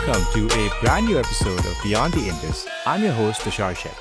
welcome to a brand new episode of Beyond the Indus. I'm your host, Tushar Shetty.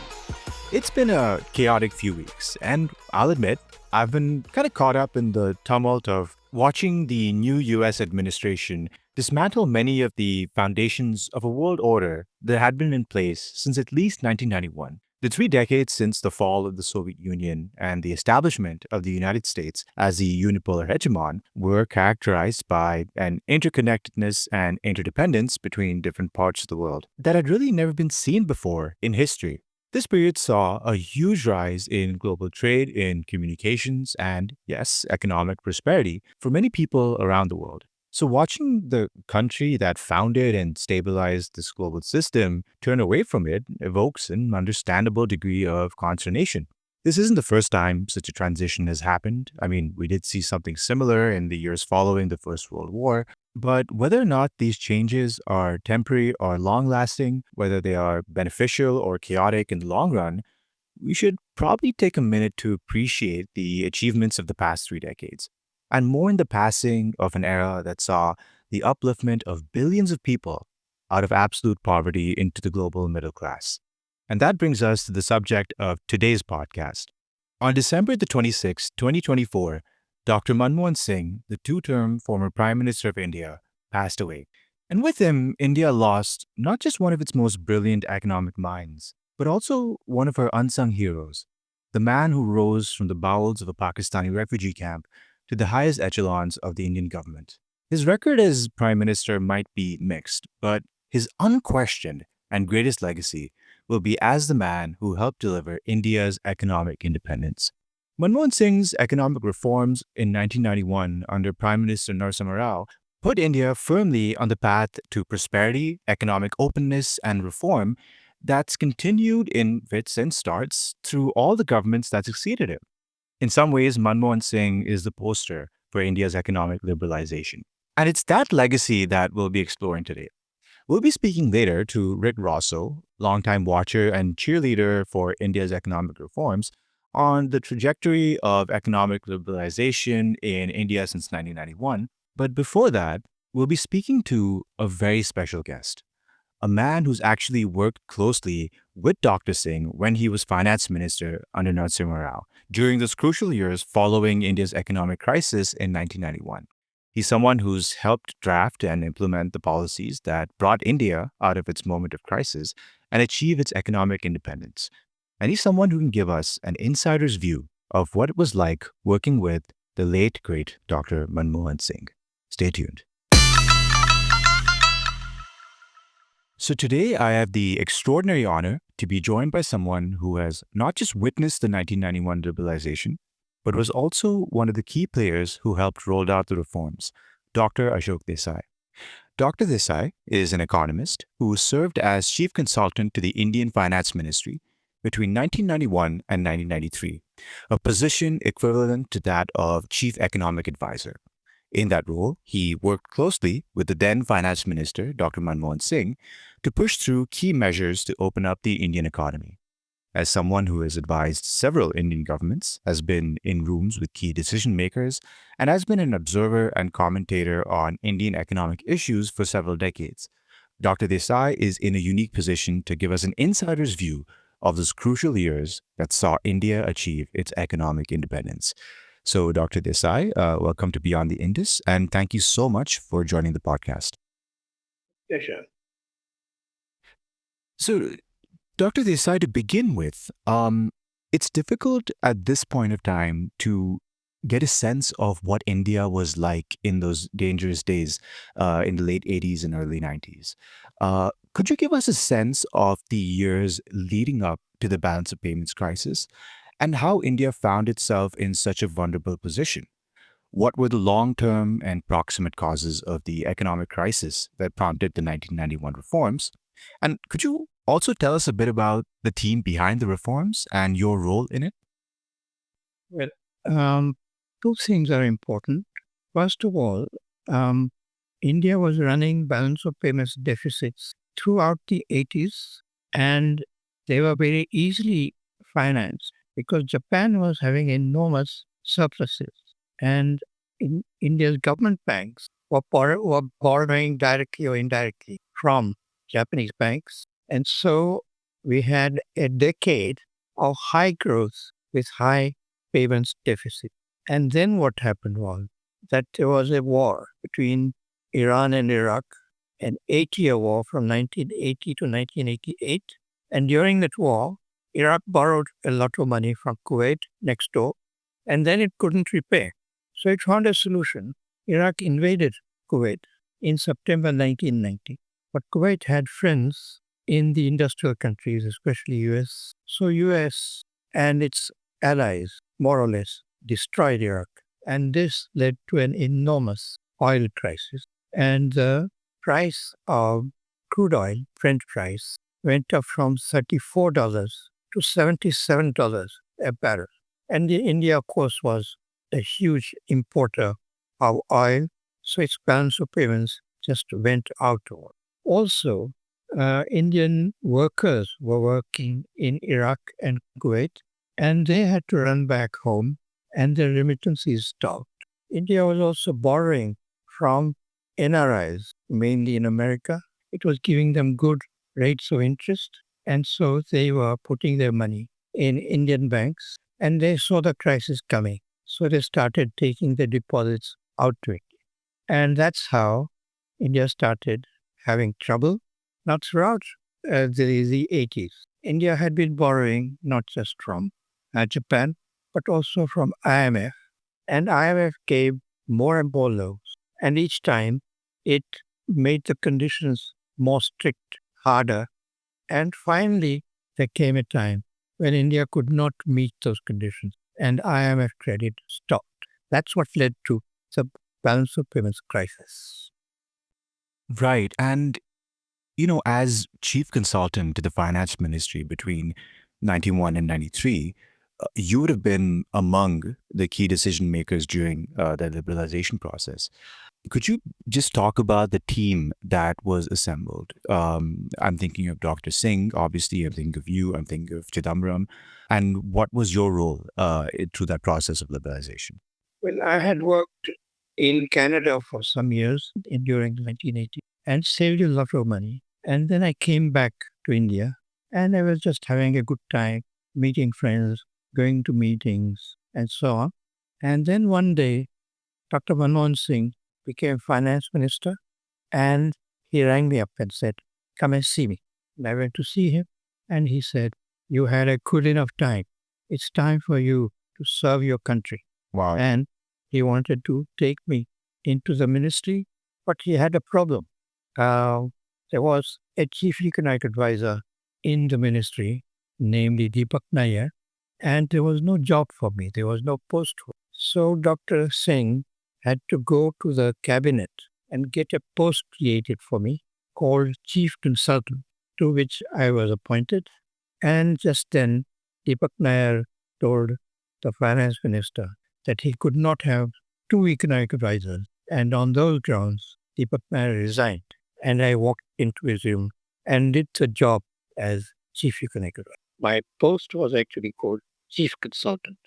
It's been a chaotic few weeks, and I'll admit, I've been kind of caught up in the tumult of watching the new US administration dismantle many of the foundations of a world order that had been in place since at least 1991. The 3 decades since the fall of the Soviet Union and the establishment of the United States as the unipolar hegemon were characterized by an interconnectedness and interdependence between different parts of the world that had really never been seen before in history. This period saw a huge rise in global trade, in communications, and, yes, economic prosperity for many people around the world. So, watching the country that founded and stabilized this global system turn away from it evokes an understandable degree of consternation. This isn't the first time such a transition has happened. I mean, we did see something similar in the years following the First World War. But whether or not these changes are temporary or long lasting, whether they are beneficial or chaotic in the long run, we should probably take a minute to appreciate the achievements of the past 3 decades, and mourn the passing of an era that saw the upliftment of billions of people out of absolute poverty into the global middle class. And that brings us to the subject of today's podcast. On December the 26th, 2024, Dr. Manmohan Singh, the two-term former Prime Minister of India, passed away. And with him, India lost not just one of its most brilliant economic minds, but also one of her unsung heroes, the man who rose from the bowels of a Pakistani refugee camp to the highest echelons of the Indian government. His record as Prime Minister might be mixed, but his unquestioned and greatest legacy will be as the man who helped deliver India's economic independence. Manmohan Singh's economic reforms in 1991 under Prime Minister Narasimha Rao put India firmly on the path to prosperity, economic openness, and reform that's continued in fits and starts through all the governments that succeeded him. In some ways, Manmohan Singh is the poster for India's economic liberalization. And it's that legacy that we'll be exploring today. We'll be speaking later to Richard Rossow, longtime watcher and cheerleader for India's economic reforms, on the trajectory of economic liberalization in India since 1991. But before that, we'll be speaking to a very special guest, a man who's actually worked closely with Dr. Singh when he was finance minister under Narasimha Rao during those crucial years following India's economic crisis in 1991. He's someone who's helped draft and implement the policies that brought India out of its moment of crisis and achieve its economic independence. And he's someone who can give us an insider's view of what it was like working with the late, great Dr. Manmohan Singh. Stay tuned. So today I have the extraordinary honor to be joined by someone who has not just witnessed the 1991 liberalization, but was also one of the key players who helped roll out the reforms, Dr. Ashok Desai. Dr. Desai is an economist who served as chief consultant to the Indian Finance Ministry between 1991 and 1993, a position equivalent to that of chief economic advisor. In that role, he worked closely with the then finance minister, Dr. Manmohan Singh, to push through key measures to open up the Indian economy. As someone who has advised several Indian governments, has been in rooms with key decision makers, and has been an observer and commentator on Indian economic issues for several decades, Dr. Desai is in a unique position to give us an insider's view of those crucial years that saw India achieve its economic independence. So, Dr. Desai, welcome to Beyond the Indus, and thank you so much for joining the podcast. Pleasure. So, Dr. Desai, to begin with, it's difficult at this point of time to get a sense of what India was like in those dangerous days in the late 80s and early 90s. Could you give us a sense of the years leading up to the balance of payments crisis and how India found itself in such a vulnerable position? What were the long-term and proximate causes of the economic crisis that prompted the 1991 reforms? And could you also tell us a bit about the team behind the reforms and your role in it? Well, two things are important. First of all, India was running balance of payments deficits throughout the 80s, and they were very easily financed because Japan was having enormous surpluses. And India's government banks were borrowing directly or indirectly from Japanese banks. And so we had a decade of high growth with high payments deficit. And then what happened was that there was a war between Iran and Iraq, an 8-year war from 1980 to 1988. And during that war, Iraq borrowed a lot of money from Kuwait next door, and then it couldn't repay. So it found a solution. Iraq invaded Kuwait in September 1990. But Kuwait had friends in the industrial countries, especially US. So US and its allies more or less destroyed Iraq. And this led to an enormous oil crisis. And the price of crude oil, Brent price, went up from $34 to $77 a barrel. And India, of course, was a huge importer of oil, so its balance of payments just went outward. Also, Indian workers were working in Iraq and Kuwait, and they had to run back home, and their remittances stopped. India was also borrowing from NRIs, mainly in America. It was giving them good rates of interest, and so they were putting their money in Indian banks, and they saw the crisis coming. So they started taking the deposits out to India. And that's how India started having trouble. Now, throughout the 80s, India had been borrowing not just from Japan, but also from IMF. And IMF gave more and more loans. And each time it made the conditions more strict, harder. And finally, there came a time when India could not meet those conditions and IMF credit stopped. That's what led to the balance of payments crisis. Right. And, as chief consultant to the finance ministry between 91 and 93, you would have been among the key decision makers during the liberalization process. Could you just talk about the team that was assembled? I'm thinking of Dr. Singh, obviously, I'm thinking of you, I'm thinking of Chidambaram. And what was your role through that process of liberalization? Well, I had worked in Canada for some years during the 1980s and saved a lot of money. And then I came back to India and I was just having a good time, meeting friends, going to meetings, and so on. And then one day, Dr. Manmohan Singh became finance minister and he rang me up and said, "Come and see me." And I went to see him and he said, "You had a good enough time. It's time for you to serve your country." Wow. And he wanted to take me into the ministry, but he had a problem. There was a chief economic advisor in the ministry, namely Deepak Nair, and there was no job for me. There was no post. So Dr. Singh had to go to the cabinet and get a post created for me called chief consultant, to which I was appointed. And just then, Deepak Nair told the finance minister that he could not have two economic advisors. And on those grounds, Deepak Nair resigned. And I walked into his room and did the job as chief economic advisor. My post was actually called chief consultant.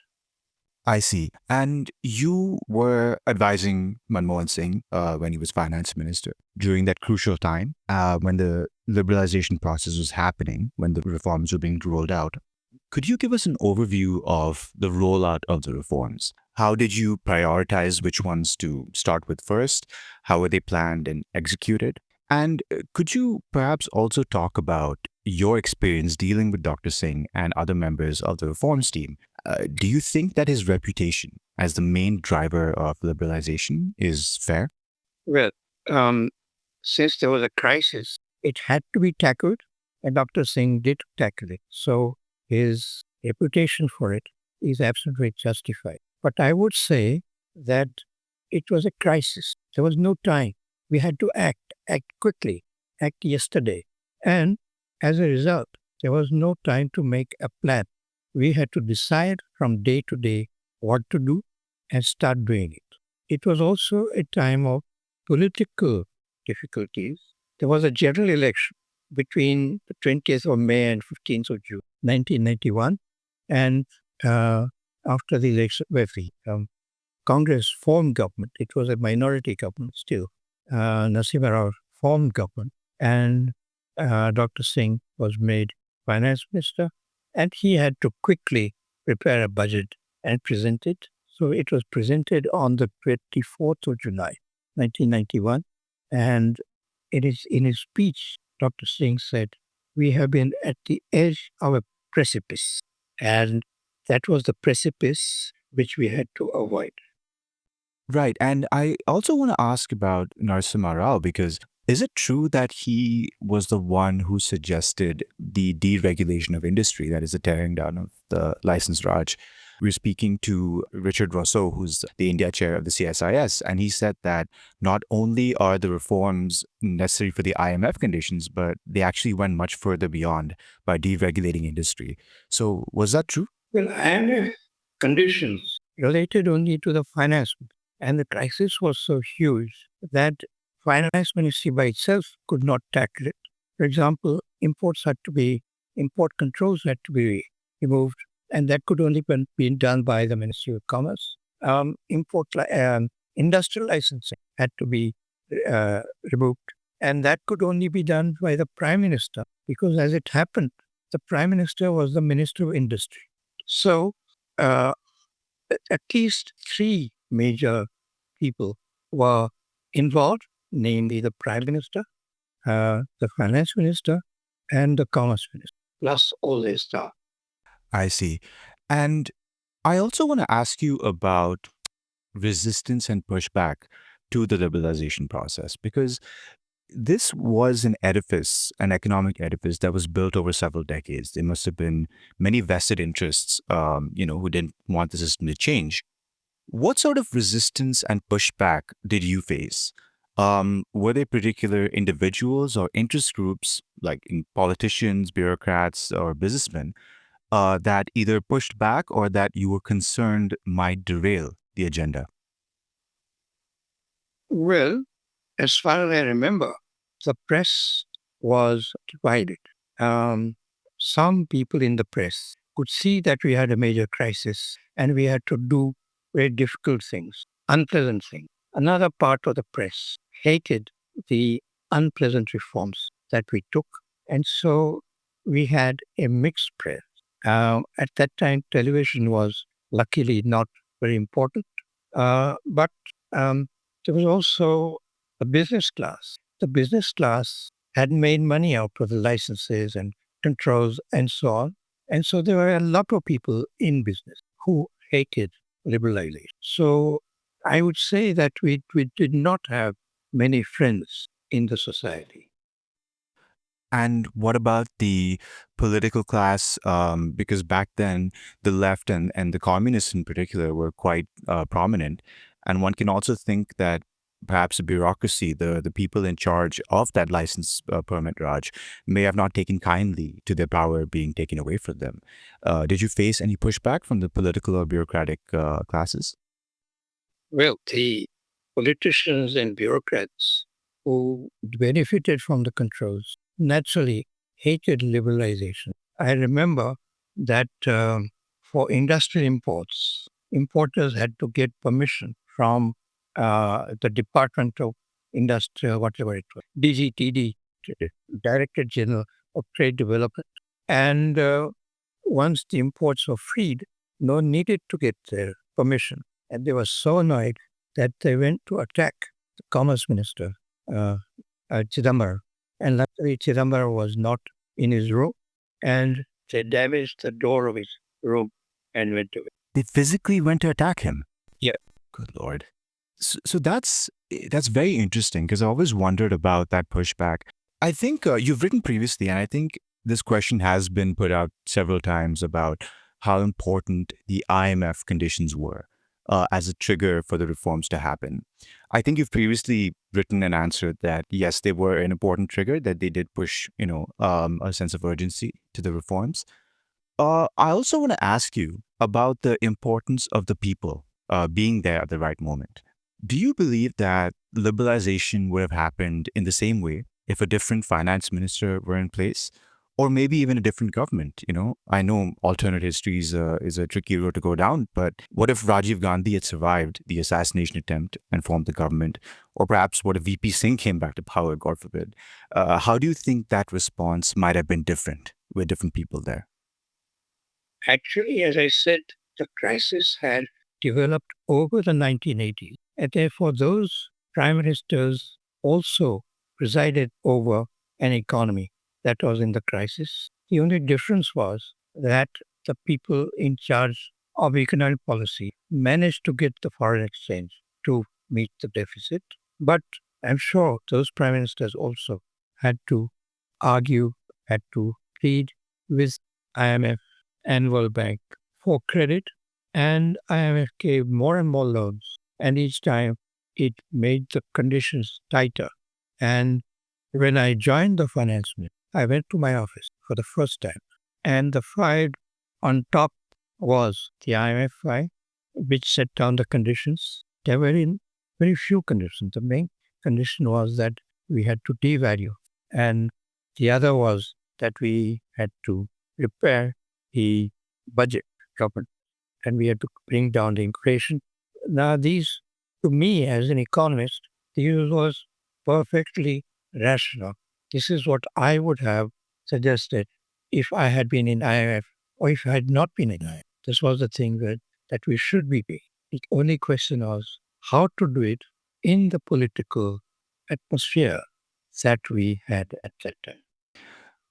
I see. And you were advising Manmohan Singh when he was finance minister during that crucial time when the liberalization process was happening, when the reforms were being rolled out. Could you give us an overview of the rollout of the reforms? How did you prioritize which ones to start with first? How were they planned and executed? And could you perhaps also talk about your experience dealing with Dr. Singh and other members of the reforms team? Do you think that his reputation as the main driver of liberalization is fair? Well, since there was a crisis, it had to be tackled, and Dr. Singh did tackle it. So his reputation for it is absolutely justified. But I would say that it was a crisis. There was no time. We had to act quickly, act yesterday. And as a result, there was no time to make a plan. We had to decide from day to day what to do and start doing it. It was also a time of political difficulties. There was a general election between the 20th of May and 15th of June, 1991. And after the election, Congress formed government. It was a minority government still. Narasimha Rao formed government. and Dr. Singh was made finance minister, and he had to quickly prepare a budget and present it. So it was presented on the 24th of July, 1991. And in his speech, Dr. Singh said, "We have been at the edge of a precipice." And that was the precipice which we had to avoid. Right. And I also want to ask about Narasimha Rao because is it true that he was the one who suggested the deregulation of industry, that is, the tearing down of the license Raj? We're speaking to Richard Rossow, who's the India chair of the CSIS, and he said that not only are the reforms necessary for the IMF conditions, but they actually went much further beyond by deregulating industry. So, was that true? Well, and conditions related only to the finance. And the crisis was so huge that finance ministry by itself could not tackle it. For example, import controls had to be removed, and that could only be done by the Ministry of Commerce. Industrial licensing had to be uh, removed, and that could only be done by the Prime Minister, because as it happened, the Prime Minister was the Minister of Industry. So, uh, at least three major people were involved, namely the Prime Minister, the Finance Minister, and the Commerce Minister, plus all their staff. I see. And I also want to ask you about resistance and pushback to the liberalization process because this was an edifice, an economic edifice that was built over several decades. There must have been many vested interests, who didn't want the system to change. What sort of resistance and pushback did you face? Were there particular individuals or interest groups, like politicians, bureaucrats, or businessmen, that either pushed back or that you were concerned might derail the agenda? Well, as far as I remember, the press was divided. Um, some people in the press could see that we had a major crisis and we had to do very difficult things, unpleasant things. Another part of the press hated the unpleasant reforms that we took. And so we had a mixed press. At that time, television was luckily not very important, but um, there was also a business class. The business class had made money out of the licenses and controls and so on. And so there were a lot of people in business who hated liberalization. So I would say that we did not have many friends in the society. And what about the political class? Because back then, the left and the communists in particular were quite prominent. And one can also think that perhaps the bureaucracy, the people in charge of that license permit, Raj, may have not taken kindly to their power being taken away from them. Did you face any pushback from the political or bureaucratic classes? Well, the politicians and bureaucrats who benefited from the controls naturally hated liberalization. I remember that for industrial imports, importers had to get permission from the Department of Industrial, whatever it was, DGTD, Director General of Trade Development. And once the imports were freed, no one needed to get their permission. And they were so annoyed that they went to attack the Commerce Minister, uh, Chidambar. And luckily, Chidambar was not in his room, and they damaged the door of his room and went away. They physically went to attack him. Yeah. Good Lord. So that's very interesting because I always wondered about that pushback. I think you've written previously, and I think this question has been put out several times about how important the IMF conditions were as a trigger for the reforms to happen. I think you've previously written and answered that yes, they were an important trigger, that they did push, a sense of urgency to the reforms. I also want to ask you about the importance of the people being there at the right moment. Do you believe that liberalization would have happened in the same way if a different finance minister were in place? or maybe even a different government. I know alternate history is a tricky road to go down, but what if Rajiv Gandhi had survived the assassination attempt and formed the government? Or perhaps what if VP Singh came back to power, God forbid? How do you think that response might have been different with different people there? Actually, as I said, the crisis had developed over the 1980s, and therefore those prime ministers also presided over an economy that was in the crisis. The only difference was that the people in charge of economic policy managed to get the foreign exchange to meet the deficit. But I'm sure those prime ministers also had to argue, had to plead with IMF and World Bank for credit, and IMF gave more and more loans, and each time it made the conditions tighter. And when I joined the finance ministry, I went to my office for the first time, and the file on top was the IMF file, which set down the conditions. There were in very few conditions. The main condition was that we had to devalue, and the other was that we had to repair the budget government, and we had to bring down the inflation. Now, these, to me as an economist, these was perfectly rational. This is what I would have suggested if I had been in IMF or if I had not been in IMF. This was the thing that we should be doing. The only question was how to do it in the political atmosphere that we had at that time.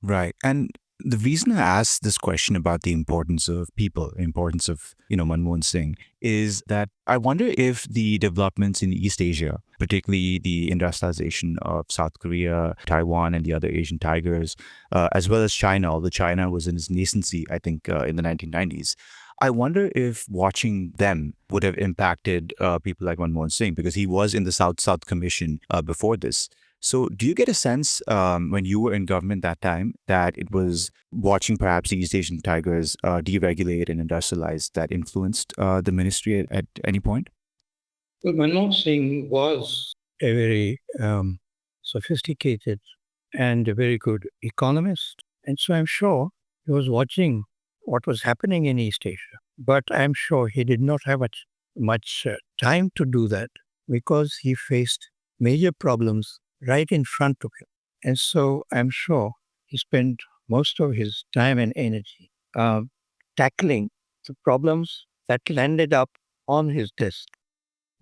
Right. And the reason I asked this question about the importance of people, importance of, Manmohan Singh, is that I wonder if the developments in East Asia, particularly the industrialization of South Korea, Taiwan, and the other Asian tigers, as well as China, although China was in its nascency, I think, in the 1990s. I wonder if watching them would have impacted people like Manmohan Singh, because he was in the South Commission before this. So, do you get a sense when you were in government that time that it was watching perhaps the East Asian tigers deregulate and industrialize that influenced the ministry at any point? Well, Manmohan Singh was a very sophisticated and a very good economist. And so I'm sure he was watching what was happening in East Asia. But I'm sure he did not have much time to do that because he faced major problems right in front of him. And so I'm sure he spent most of his time and energy tackling the problems that landed up on his desk.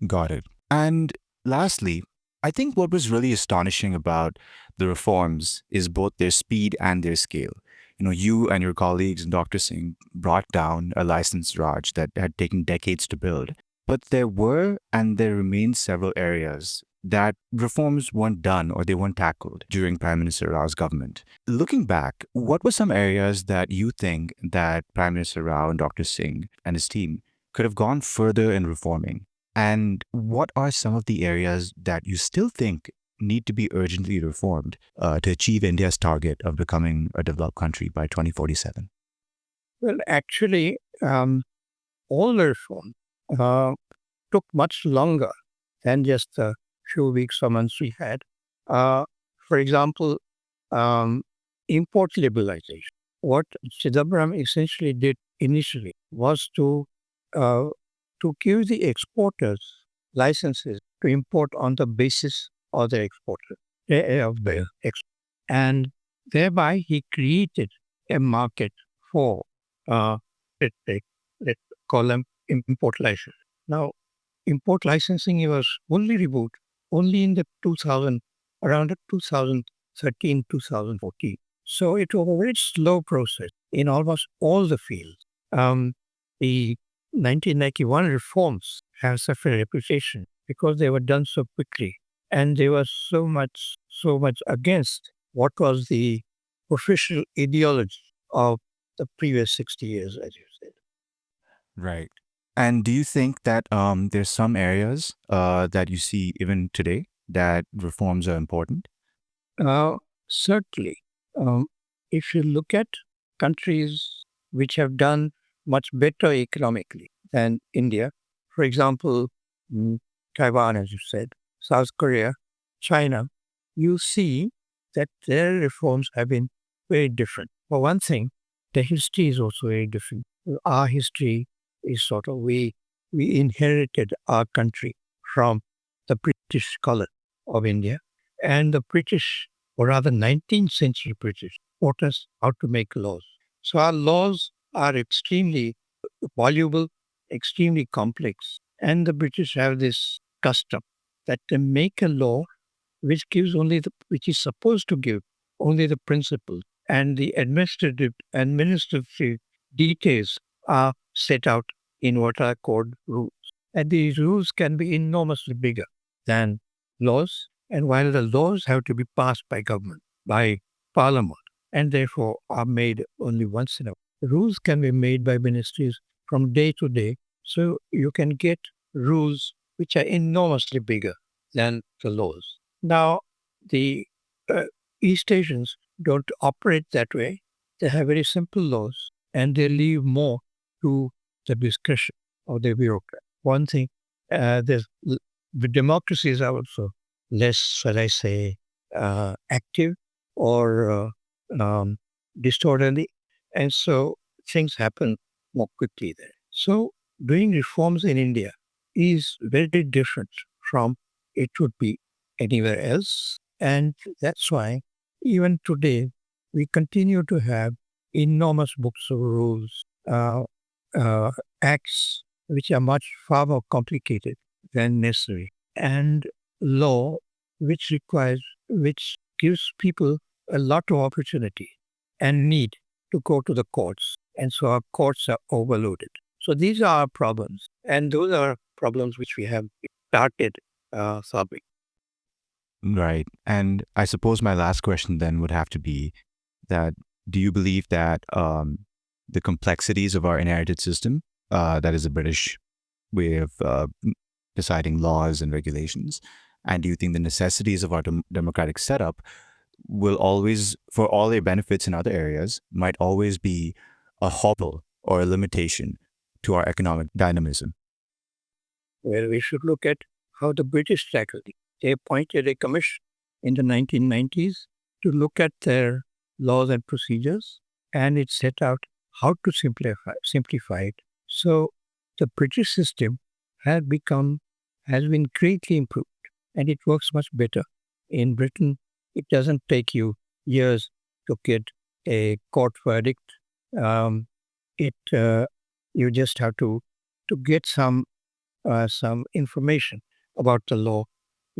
Got it. And lastly, I think what was really astonishing about the reforms is both their speed and their scale. You and your colleagues and Dr. Singh brought down a licensed Raj that had taken decades to build. But there were and there remain several areas that reforms weren't done or they weren't tackled during Prime Minister Rao's government. Looking back, what were some areas that you think that Prime Minister Rao and Dr. Singh and his team could have gone further in reforming? And what are some of the areas that you still think need to be urgently reformed to achieve India's target of becoming a developed country by 2047? Well, actually, all the reform uh, took much longer than just the few weeks or months we had. For example, um, import liberalization. What Chidambaram essentially did initially was uh, to give the exporters licenses to import on the basis of the exporter of the export, and thereby he created a market for let let's call them import license. Now, import licensing was only reboot only in the 2000 around 2013 2014. So it was a very slow process in almost all the fields. The 1991 reforms have suffered a reputation because they were done so quickly and they were so much against what was the official ideology of the previous 60 years, as you said. Right. And do you think that there's some areas that you see even today that reforms are important? Uh, Certainly, um, if you look at countries which have done much better economically than India, for example, mm, Taiwan, as you said, South Korea, China, you see that their reforms have been very different. For one thing, the history is also very different. Our history is sort of we inherited our country from the British colony of India, and the British, or rather 19th century British, taught us how to make laws. So our laws are extremely voluble, extremely complex, and the British have this custom that they make a law which is supposed to give only the principles, and the administrative details are set out in what are called rules. And these rules can be enormously bigger than laws. And while the laws have to be passed by government, by parliament, and therefore are made only once in a while, the rules can be made by ministries from day to day. So you can get rules which are enormously bigger than the laws. Now, the uh, East Asians don't operate that way. They have very simple laws and they leave more to the discretion of the bureaucrat. One thing, the democracies are also less, shall I say, active or um, disorderly. And so things happen more quickly there. So doing reforms in India is very different from it would be anywhere else. And that's why even today we continue to have enormous books of rules, uh, acts which are much far more complicated than necessary, and law which gives people a lot of opportunity and need to go to the courts. And so our courts are overloaded. So these are our problems. And those are problems which we have started solving. Right. And I suppose my last question then would have to be that do you believe that the complexities of our inherited system, that is the British way of deciding laws and regulations, and do you think the necessities of our democratic setup will always, for all their benefits in other areas, might always be a hobble or a limitation to our economic dynamism? Well, we should look at how the British tackled it. They appointed a commission in the 1990s to look at their laws and procedures, and it set out how to simplify it. So the British system has been greatly improved, and it works much better. In Britain, it doesn't take you years to get a court verdict. Um, it You just have to get some information about the law.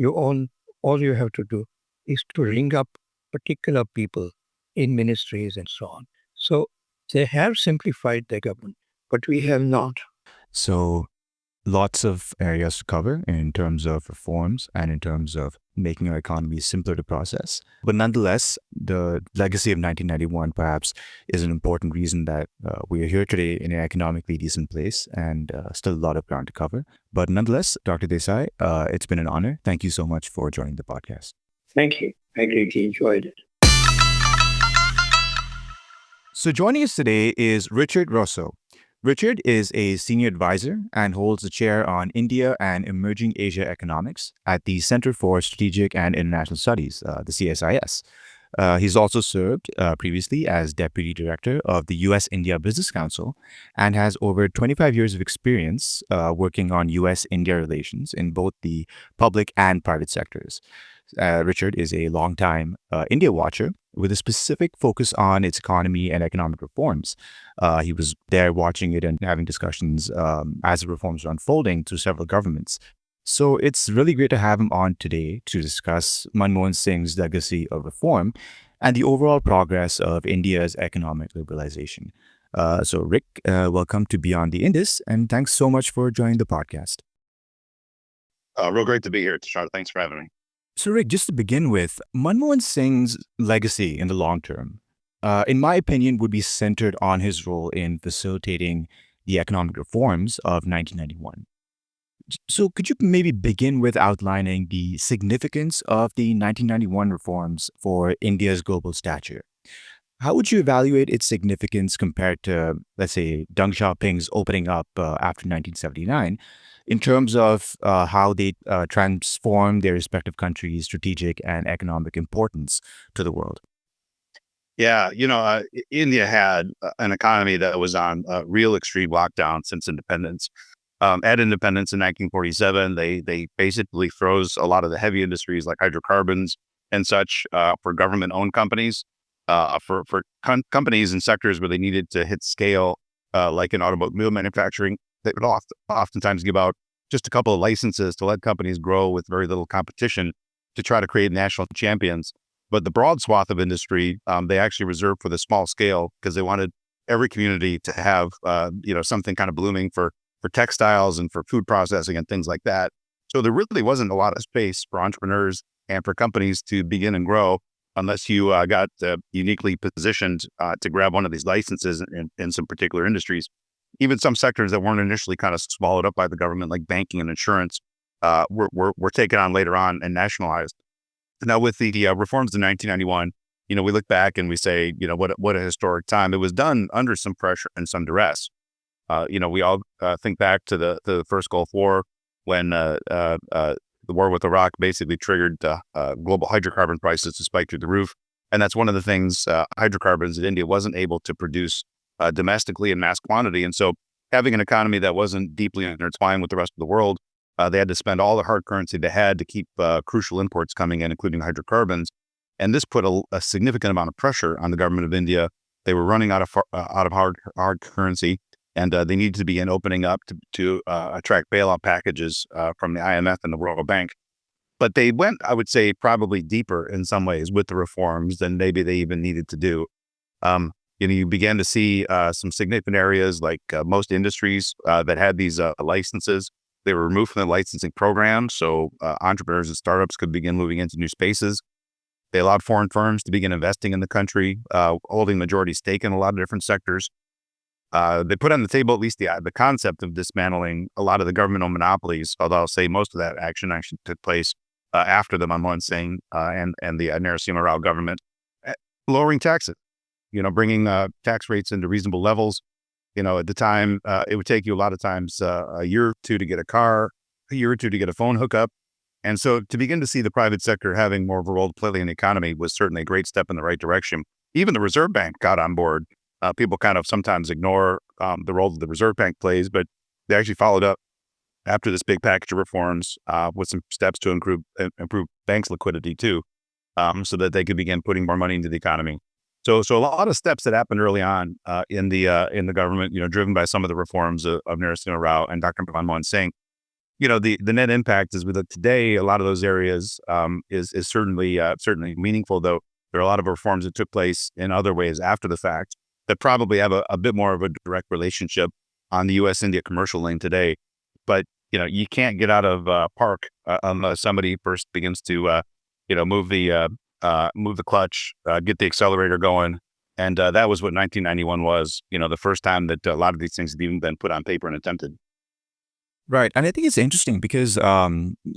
All you have to do is to ring up particular people in ministries and so on. So they have simplified their government, but we have not. So lots of areas to cover in terms of reforms and in terms of making our economy simpler to process. But nonetheless, the legacy of 1991 perhaps is an important reason that we are here today in an economically decent place and still a lot of ground to cover. But nonetheless, Dr. Desai, it's been an honor. Thank you so much for joining the podcast. Thank you. I greatly enjoyed it. So joining us today is Richard Rossow. Richard is a senior advisor and holds the chair on India and Emerging Asia Economics at the Center for Strategic and International Studies, the CSIS. He's also served previously as Deputy Director of the U.S. India Business Council and has over 25 years of experience working on U.S. India relations in both the public and private sectors. Richard is a longtime India watcher with a specific focus on its economy and economic reforms. He was there watching it and having discussions as the reforms were unfolding through several governments. So it's really great to have him on today to discuss Manmohan Singh's legacy of reform and the overall progress of India's economic liberalization. So Rick, welcome to Beyond the Indus, and thanks so much for joining the podcast. Real great to be here, Tushar. Thanks for having me. So Rick, just to begin with, Manmohan Singh's legacy in the long term, in my opinion, would be centered on his role in facilitating the economic reforms of 1991. So could you maybe begin with outlining the significance of the 1991 reforms for India's global stature? How would you evaluate its significance compared to, let's say, Deng Xiaoping's opening up after 1979 in terms of how they transformed their respective countries' strategic and economic importance to the world? Yeah, India had an economy that was on real extreme lockdown since independence. At independence in 1947, they basically froze a lot of the heavy industries like hydrocarbons and such for government-owned companies, companies and sectors where they needed to hit scale, like in automobile manufacturing. They would oftentimes give out just a couple of licenses to let companies grow with very little competition to try to create national champions. But the broad swath of industry, they actually reserved for the small scale because they wanted every community to have, something kind of blooming for textiles and for food processing and things like that. So there really wasn't a lot of space for entrepreneurs and for companies to begin and grow unless you got uniquely positioned to grab one of these licenses in some particular industries. Even some sectors that weren't initially kind of swallowed up by the government, like banking and insurance, were taken on later on and nationalized. Now, with the reforms in 1991, we look back and we say, what a historic time. It was done under some pressure and some duress. We all think back to the first Gulf War when the war with Iraq basically triggered global hydrocarbon prices to spike through the roof. And that's one of the things hydrocarbons in India wasn't able to produce domestically in mass quantity. And so having an economy that wasn't deeply intertwined with the rest of the world, they had to spend all the hard currency they had to keep crucial imports coming in, including hydrocarbons. And this put a significant amount of pressure on the government of India. They were running out of hard currency, and they needed to begin opening up to attract bailout packages from the IMF and the World Bank. But they went, I would say, probably deeper in some ways with the reforms than maybe they even needed to do. You began to see some significant areas like most industries that had these licenses. They were removed from the licensing program, so entrepreneurs and startups could begin moving into new spaces. They allowed foreign firms to begin investing in the country, holding majority stake in a lot of different sectors. They put on the table at least the concept of dismantling a lot of the government-owned monopolies, although I'll say most of that action actually took place after the Manmohan Singh and the Narasimha Rao government, lowering taxes, bringing tax rates into reasonable levels. At the time, it would take you a lot of times a year or two to get a car, a year or two to get a phone hookup. And so to begin to see the private sector having more of a role to play in the economy was certainly a great step in the right direction. Even the Reserve Bank got on board. People kind of sometimes ignore the role that the Reserve Bank plays, but they actually followed up after this big package of reforms with some steps to improve banks' liquidity too, so that they could begin putting more money into the economy. So a lot of steps that happened early on in the government, driven by some of the reforms of Narasimha Rao and Dr. Manmohan Singh. The net impact as we look today, a lot of those areas is certainly meaningful, though there are a lot of reforms that took place in other ways after the fact that probably have a bit more of a direct relationship on the U.S.-India commercial lane today. But, you can't get out of park unless somebody first begins to, move the clutch, get the accelerator going. And that was what 1991 was, the first time that a lot of these things had even been put on paper and attempted. Right. And I think it's interesting because,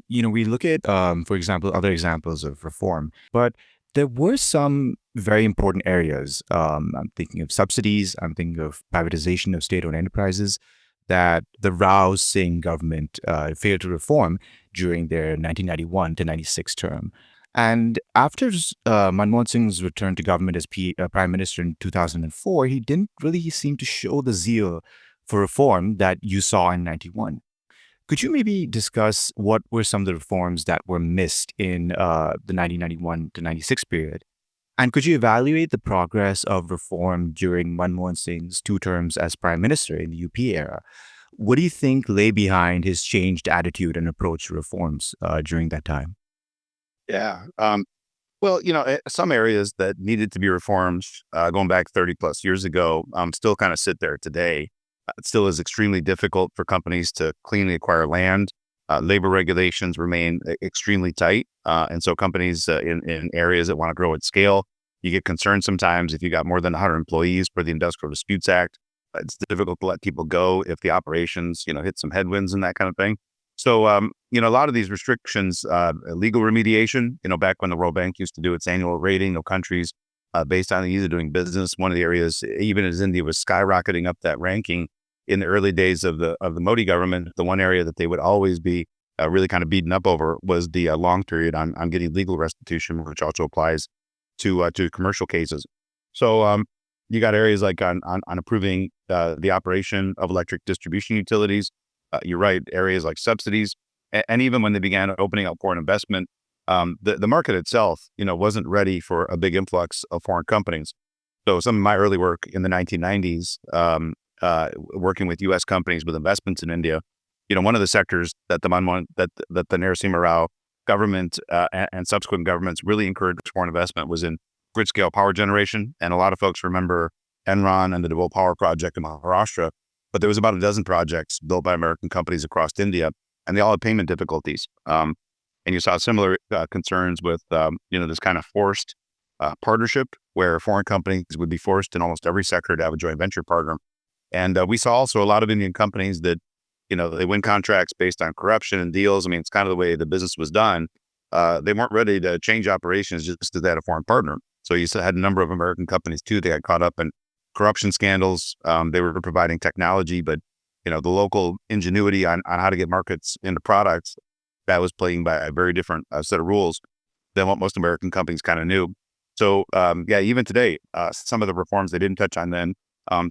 we look at, for example, other examples of reform, but there were some very important areas. I'm thinking of subsidies. I'm thinking of privatization of state-owned enterprises that the Rao Singh government failed to reform during their 1991 to 96 term. And after Manmohan Singh's return to government as Prime Minister in 2004, he didn't really seem to show the zeal for reform that you saw in 91. Could you maybe discuss what were some of the reforms that were missed in the 1991 to 96 period? And could you evaluate the progress of reform during Manmohan Singh's 2 terms as Prime Minister in the UP era? What do you think lay behind his changed attitude and approach to reforms during that time? Yeah. Well, some areas that needed to be reformed going back 30 plus years ago still kind of sit there today. It still is extremely difficult for companies to cleanly acquire land. Labor regulations remain extremely tight. And so companies in areas that want to grow at scale, you get concerned sometimes if you got more than 100 employees for the Industrial Disputes Act. It's difficult to let people go if the operations, hit some headwinds and that kind of thing. So, a lot of these restrictions, legal remediation, back when the World Bank used to do its annual rating of countries based on the ease of doing business, one of the areas, even as India was skyrocketing up that ranking in the early days of the Modi government, the one area that they would always be really kind of beaten up over was the long period on getting legal restitution, which also applies to commercial cases. So you got areas like on improving the operation of electric distribution utilities. You're right, areas like subsidies, and even when they began opening up foreign investment, the market itself, wasn't ready for a big influx of foreign companies. So some of my early work in the 1990s, working with U.S. companies with investments in India, one of the sectors that the Narasimha Rao government and subsequent governments really encouraged foreign investment was in grid scale power generation. And a lot of folks remember Enron and the Devol Power Project in Maharashtra, but there was about a dozen projects built by American companies across India, and they all had payment difficulties. And you saw similar concerns with, this kind of forced partnership where foreign companies would be forced in almost every sector to have a joint venture partner. And we saw also a lot of Indian companies that, they win contracts based on corruption and deals. I mean, it's kind of the way the business was done. They weren't ready to change operations just because they had a foreign partner. So you had a number of American companies too. They got caught up in corruption scandals. They were providing technology, but the local ingenuity on how to get markets into products, that was playing by a very different set of rules than what most American companies kind of knew. So even today, some of the reforms they didn't touch on then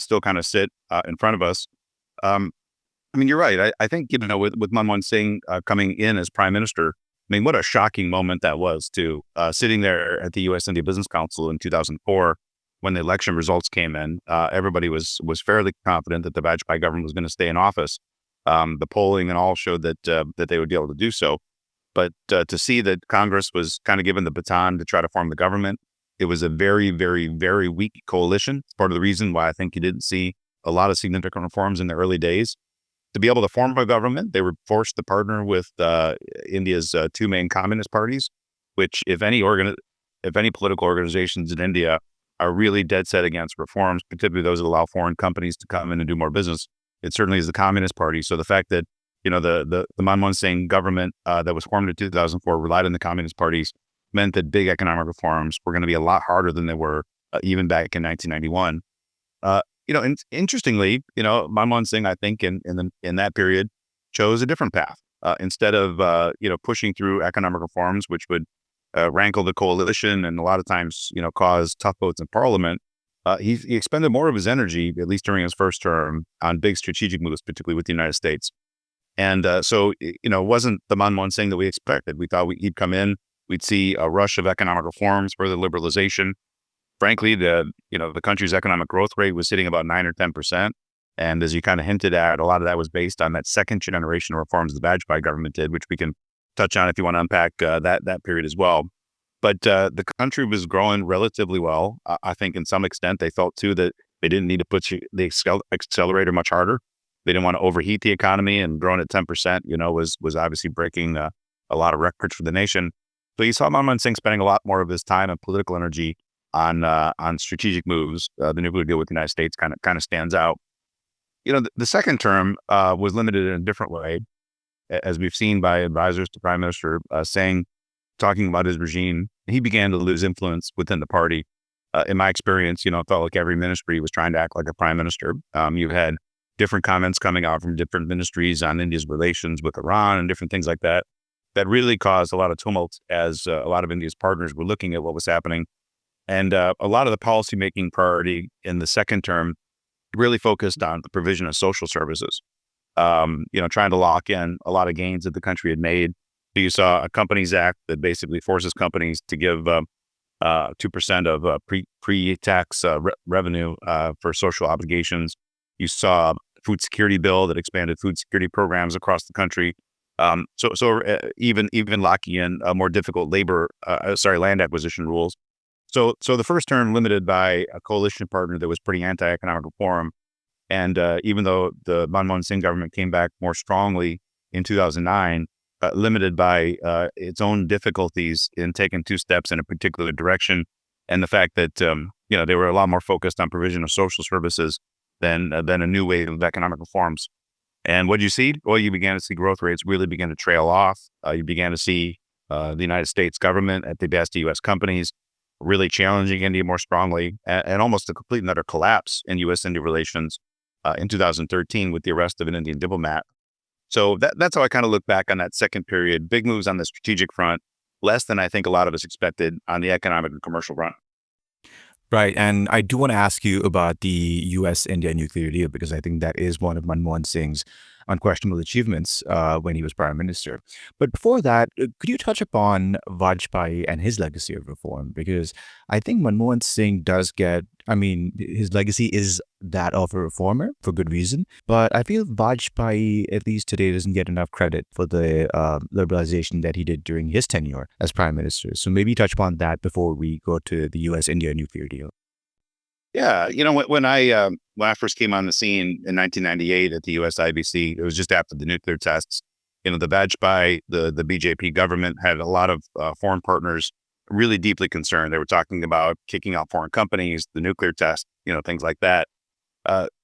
still kind of sit in front of us. I mean, you're right. I think, with Manmohan Singh coming in as prime minister, I mean, what a shocking moment that was to sitting there at the U.S. India Business Council in 2004 when the election results came in. Everybody was fairly confident that the Vajpayee government was going to stay in office. The polling and all showed that they would be able to do so. But to see that Congress was kind of given the baton to try to form the government, it was a very, very, very weak coalition. It's part of the reason why I think you didn't see a lot of significant reforms in the early days. To be able to form a government, they were forced to partner with India's two main communist parties, which if any political organizations in India are really dead set against reforms, particularly those that allow foreign companies to come in and do more business, it certainly is the Communist Party. So the fact that the Manmohan Singh government that was formed in 2004 relied on the Communist parties meant that big economic reforms were going to be a lot harder than they were even back in 1991. And interestingly, Manmohan Singh, I think in that period chose a different path. Instead of pushing through economic reforms, which would rankle the coalition and a lot of times cause tough votes in parliament, he expended more of his energy, at least during his first term, on big strategic moves, particularly with the United States. And so it wasn't the Manmohan Singh that we expected. We thought he'd come in, we'd see a rush of economic reforms, further liberalization. Frankly, the country's economic growth rate was sitting about 9 or 10%. And as you kind of hinted at, a lot of that was based on that second generation of reforms the Vajpayee government did, which we can touch on if you want to unpack that period as well. But the country was growing relatively well. I think in some extent they felt too that they didn't need to push the accelerator much harder. They didn't want to overheat the economy, and growing at 10%, was obviously breaking a lot of records for the nation. So you saw Manmohan Singh spending a lot more of his time and political energy on strategic moves. The nuclear deal with the United States kind of stands out. The second term was limited in a different way, as we've seen by advisors to Prime Minister talking about his regime. He began to lose influence within the party. In my experience, it felt like every ministry was trying to act like a prime minister. You had different comments coming out from different ministries on India's relations with Iran and different things like that. That really caused a lot of tumult as a lot of India's partners were looking at what was happening. And a lot of the policymaking priority in the second term really focused on the provision of social services, trying to lock in a lot of gains that the country had made. So you saw a Companies Act that basically forces companies to give 2% of pre-tax revenue for social obligations. You saw a food security bill that expanded food security programs across the country. Even locking in more difficult land acquisition rules. So the first term limited by a coalition partner that was pretty anti-economic reform. And even though the Manmohan Singh government came back more strongly in 2009, limited by its own difficulties in taking two steps in a particular direction, and the fact that they were a lot more focused on provision of social services than a new wave of economic reforms. And what did you see? Well, you began to see growth rates really begin to trail off. You began to see the United States government at the best of U.S. companies really challenging India more strongly, and almost a complete and utter collapse in U.S.-India relations in 2013 with the arrest of an Indian diplomat. So that's how I kind of look back on that second period. Big moves on the strategic front, less than I think a lot of us expected on the economic and commercial front. Right. And I do want to ask you about the US India nuclear deal because I think that is one of Manmohan Singh's unquestionable achievements when he was prime minister. But before that, could you touch upon Vajpayee and his legacy of reform? Because I think Manmohan Singh does get, I mean, his legacy is that of a reformer for good reason. But I feel Vajpayee, at least today, doesn't get enough credit for the liberalization that he did during his tenure as prime minister. So maybe touch upon that before we go to the US India nuclear deal. Yeah, when I first came on the scene in 1998 at the US IBC, it was just after the nuclear tests. The Vajpayee, the BJP government had a lot of foreign partners really deeply concerned. They were talking about kicking out foreign companies, the nuclear test, things like that.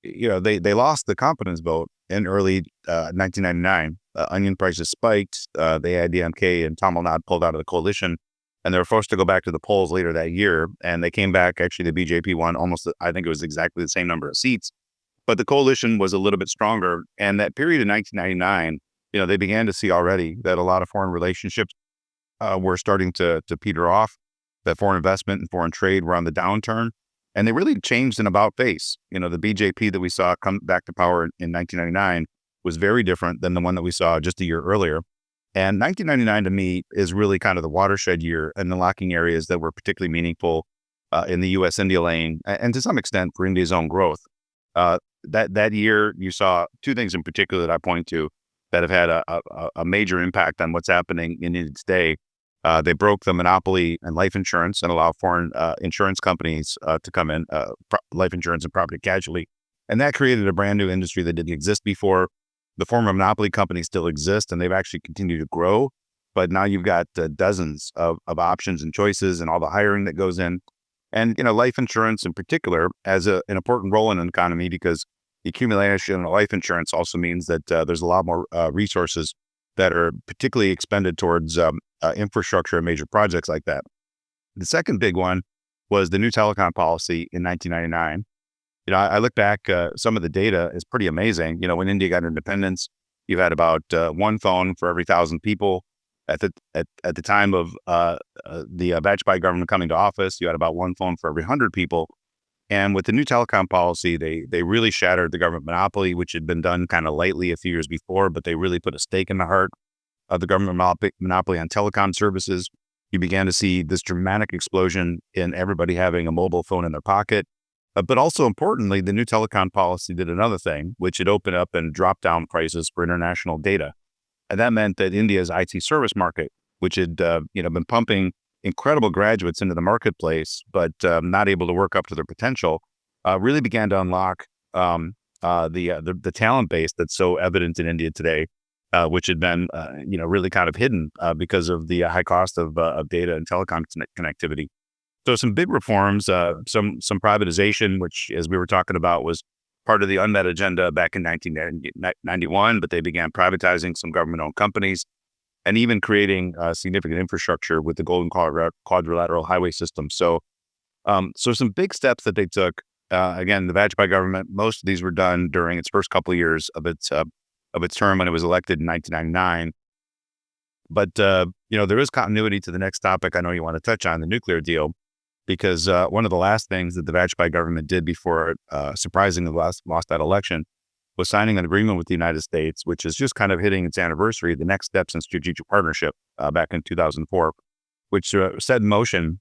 They lost the confidence vote in early 1999. Onion prices spiked. The AIDMK and Tamil Nadu pulled out of the coalition, and they were forced to go back to the polls later that year. And they came back. Actually, the BJP won almost, I think it was exactly the same number of seats, but the coalition was a little bit stronger. And that period in 1999, they began to see already that a lot of foreign relationships were starting to peter off, that foreign investment and foreign trade were on the downturn. And they really changed in about face. The BJP that we saw come back to power in 1999 was very different than the one that we saw just a year earlier. And 1999 to me is really kind of the watershed year and the locking areas that were particularly meaningful in the U.S. India lane and to some extent for India's own growth. That year, you saw two things in particular that I point to that have had a major impact on what's happening in India today. They broke the monopoly in life insurance and allowed foreign insurance companies to come in, life insurance and property casualty. And that created a brand new industry that didn't exist before. The former monopoly companies still exist and they've actually continued to grow. But now you've got dozens of options and choices and all the hiring that goes in. And, life insurance in particular has an important role in an economy because the accumulation of life insurance also means that there's a lot more resources that are particularly expended towards infrastructure and major projects like that. The second big one was the new telecom policy in 1999. I look back, some of the data is pretty amazing. When India got independence, you had about one phone for every 1,000 people. At the time of the Vajpayee government coming to office, you had about one phone for every 100 people. And with the new telecom policy, they really shattered the government monopoly, which had been done kind of lightly a few years before, but they really put a stake in the heart of the government monopoly on telecom services. You began to see this dramatic explosion in everybody having a mobile phone in their pocket. But also importantly, the new telecom policy did another thing, which it opened up and dropped down prices for international data. And that meant that India's IT service market, which had been pumping incredible graduates into the marketplace, but not able to work up to their potential, really began to unlock the talent base that's so evident in India today, which had been really kind of hidden because of the high cost of data and telecom connectivity. So some big reforms, some privatization, which, as we were talking about, was part of the unmet agenda back in 1991, but they began privatizing some government-owned companies and even creating significant infrastructure with the Golden Quadrilateral Highway System. So some big steps that they took. Again, the Vajpayee government, most of these were done during its first couple of years of its term when it was elected in 1999. But there is continuity to the next topic I know you want to touch on, the nuclear deal, because one of the last things that the Vajpayee government did before it surprisingly lost that election was signing an agreement with the United States, which is just kind of hitting its anniversary, the next steps in strategic partnership back in 2004, which set in motion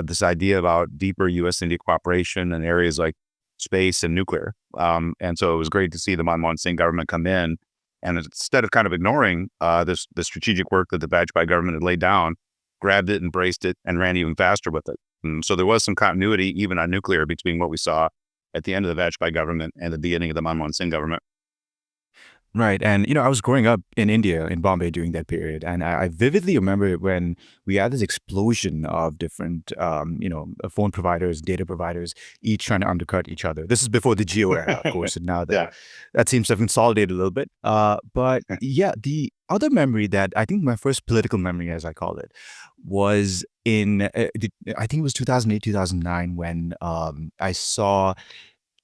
this idea about deeper U.S.-India cooperation in areas like space and nuclear. And so it was great to see the Manmohan Singh government come in, and instead of kind of ignoring the strategic work that the Vajpayee government had laid down, grabbed it, embraced it, and ran even faster with it. So there was some continuity even on nuclear between what we saw at the end of the Vajpayee government and the beginning of the Manmohan Singh government. Right. And, I was growing up in India, in Bombay during that period. And I vividly remember when we had this explosion of different, phone providers, data providers, each trying to undercut each other. This is before the Geo era, of course. And now that seems to have consolidated a little bit. But yeah, the other memory that I think my first political memory, as I call it, was in, I think it was 2008, 2009, when I think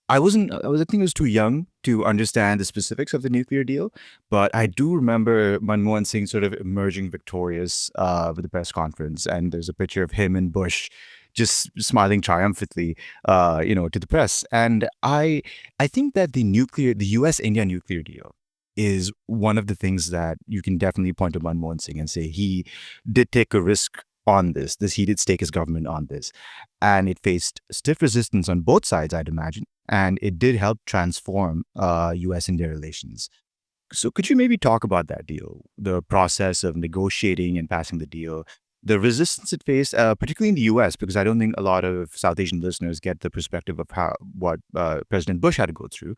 I was too young to understand the specifics of the nuclear deal, but I do remember Manmohan Singh sort of emerging victorious with the press conference. And there's a picture of him and Bush just smiling triumphantly, to the press. And I think that the U.S.-India nuclear deal is one of the things that you can definitely point to Manmohan Singh and say he did take a risk on this. He did stake his government on this, and it faced stiff resistance on both sides, I'd imagine, and it did help transform U.S.-India relations. So could you maybe talk about that deal, the process of negotiating and passing the deal, the resistance it faced, particularly in the U.S., because I don't think a lot of South Asian listeners get the perspective of what President Bush had to go through.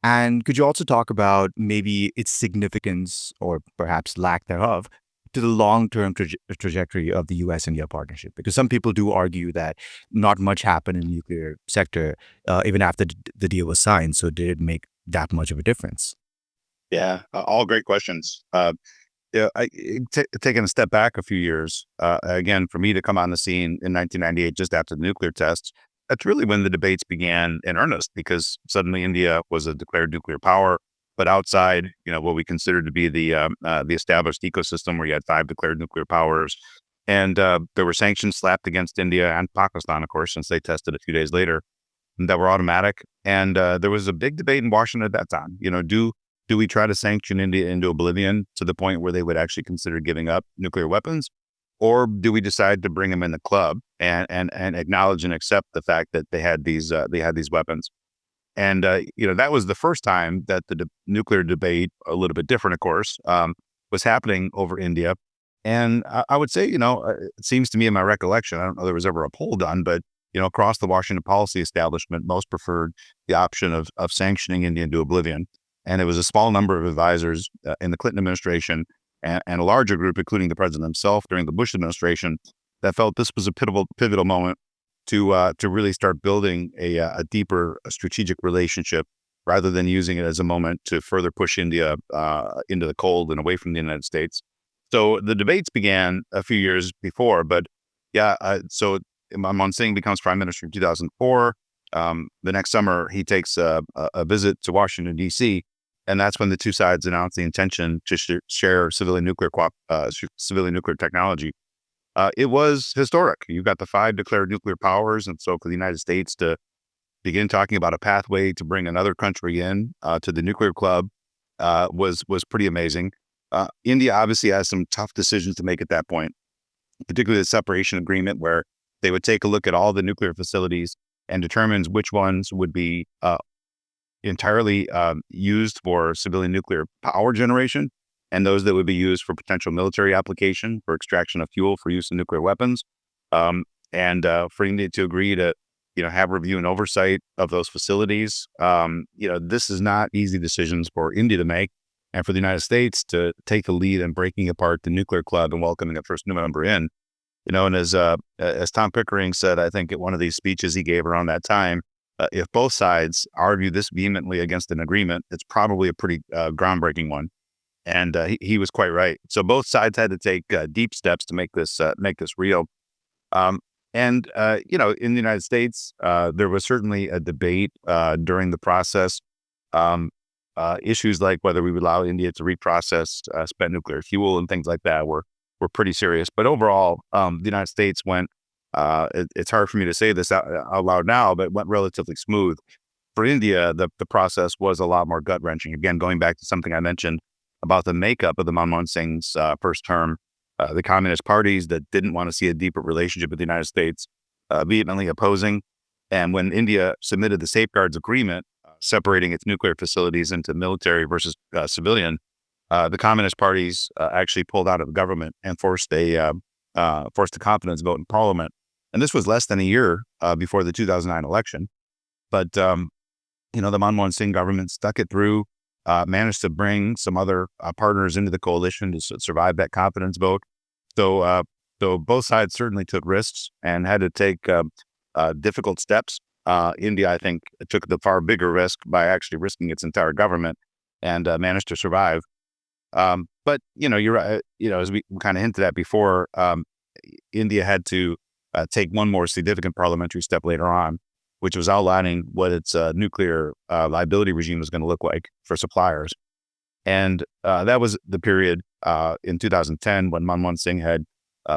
And could you also talk about maybe its significance or perhaps lack thereof to the long-term trajectory of the U.S.-India partnership? Because some people do argue that not much happened in the nuclear sector even after the deal was signed. So did it make that much of a difference? Yeah, all great questions. Taking a step back a few years, again, for me to come on the scene in 1998, just after the nuclear tests, that's really when the debates began in earnest, because suddenly India was a declared nuclear power, but outside, what we considered to be the established ecosystem, where you had 5 declared nuclear powers, and there were sanctions slapped against India and Pakistan, of course, since they tested a few days later, that were automatic. And there was a big debate in Washington at that time. Do we try to sanction India into oblivion to the point where they would actually consider giving up nuclear weapons? Or do we decide to bring them in the club and acknowledge and accept the fact that they had these weapons? And, that was the first time that the nuclear debate, a little bit different, of course, was happening over India. And I would say, it seems to me in my recollection, I don't know there was ever a poll done, but, across the Washington policy establishment, most preferred the option of sanctioning India into oblivion. And it was a small number of advisors in the Clinton administration and a larger group, including the president himself during the Bush administration, that felt this was a pivotal moment to really start building a deeper strategic relationship, rather than using it as a moment to further push India into the cold and away from the United States. So the debates began a few years before, but so Manmohan Singh becomes prime minister in 2004. The next summer, he takes a visit to Washington, D.C., and that's when the two sides announced the intention to share civilian nuclear technology. It was historic. You've got the 5 declared nuclear powers, and so for the United States to begin talking about a pathway to bring another country in to the nuclear club was pretty amazing. India obviously has some tough decisions to make at that point, particularly the separation agreement, where they would take a look at all the nuclear facilities and determines which ones would be entirely used for civilian nuclear power generation, and those that would be used for potential military application for extraction of fuel for use in nuclear weapons. And for India to agree to, have review and oversight of those facilities. This is not easy decisions for India to make, and for the United States to take the lead in breaking apart the nuclear club and welcoming a first new member in. And as Tom Pickering said, I think at one of these speeches he gave around that time, if both sides argue this vehemently against an agreement, it's probably a pretty groundbreaking one. And he was quite right. So both sides had to take deep steps to make this real. In the United States, there was certainly a debate during the process. Issues like whether we would allow India to reprocess spent nuclear fuel and things like that were pretty serious. But overall, the United States went, it's hard for me to say this out loud now, but went relatively smooth. For India, the process was a lot more gut-wrenching. Again, going back to something I mentioned about the makeup of the Manmohan Singh's first term, the communist parties that didn't want to see a deeper relationship with the United States vehemently opposing. And when India submitted the Safeguards Agreement, separating its nuclear facilities into military versus civilian, the communist parties actually pulled out of the government and forced a confidence vote in parliament. And this was less than a year before the 2009 election. But, the Manmohan Singh government stuck it through, managed to bring some other partners into the coalition to survive that confidence vote. So both sides certainly took risks and had to take difficult steps. India, I think, took the far bigger risk by actually risking its entire government and managed to survive. But, you're right. As we kind of hinted at before, India had to take one more significant parliamentary step later on, which was outlining what its nuclear liability regime was going to look like for suppliers. And that was the period in 2010 when Manmohan Singh had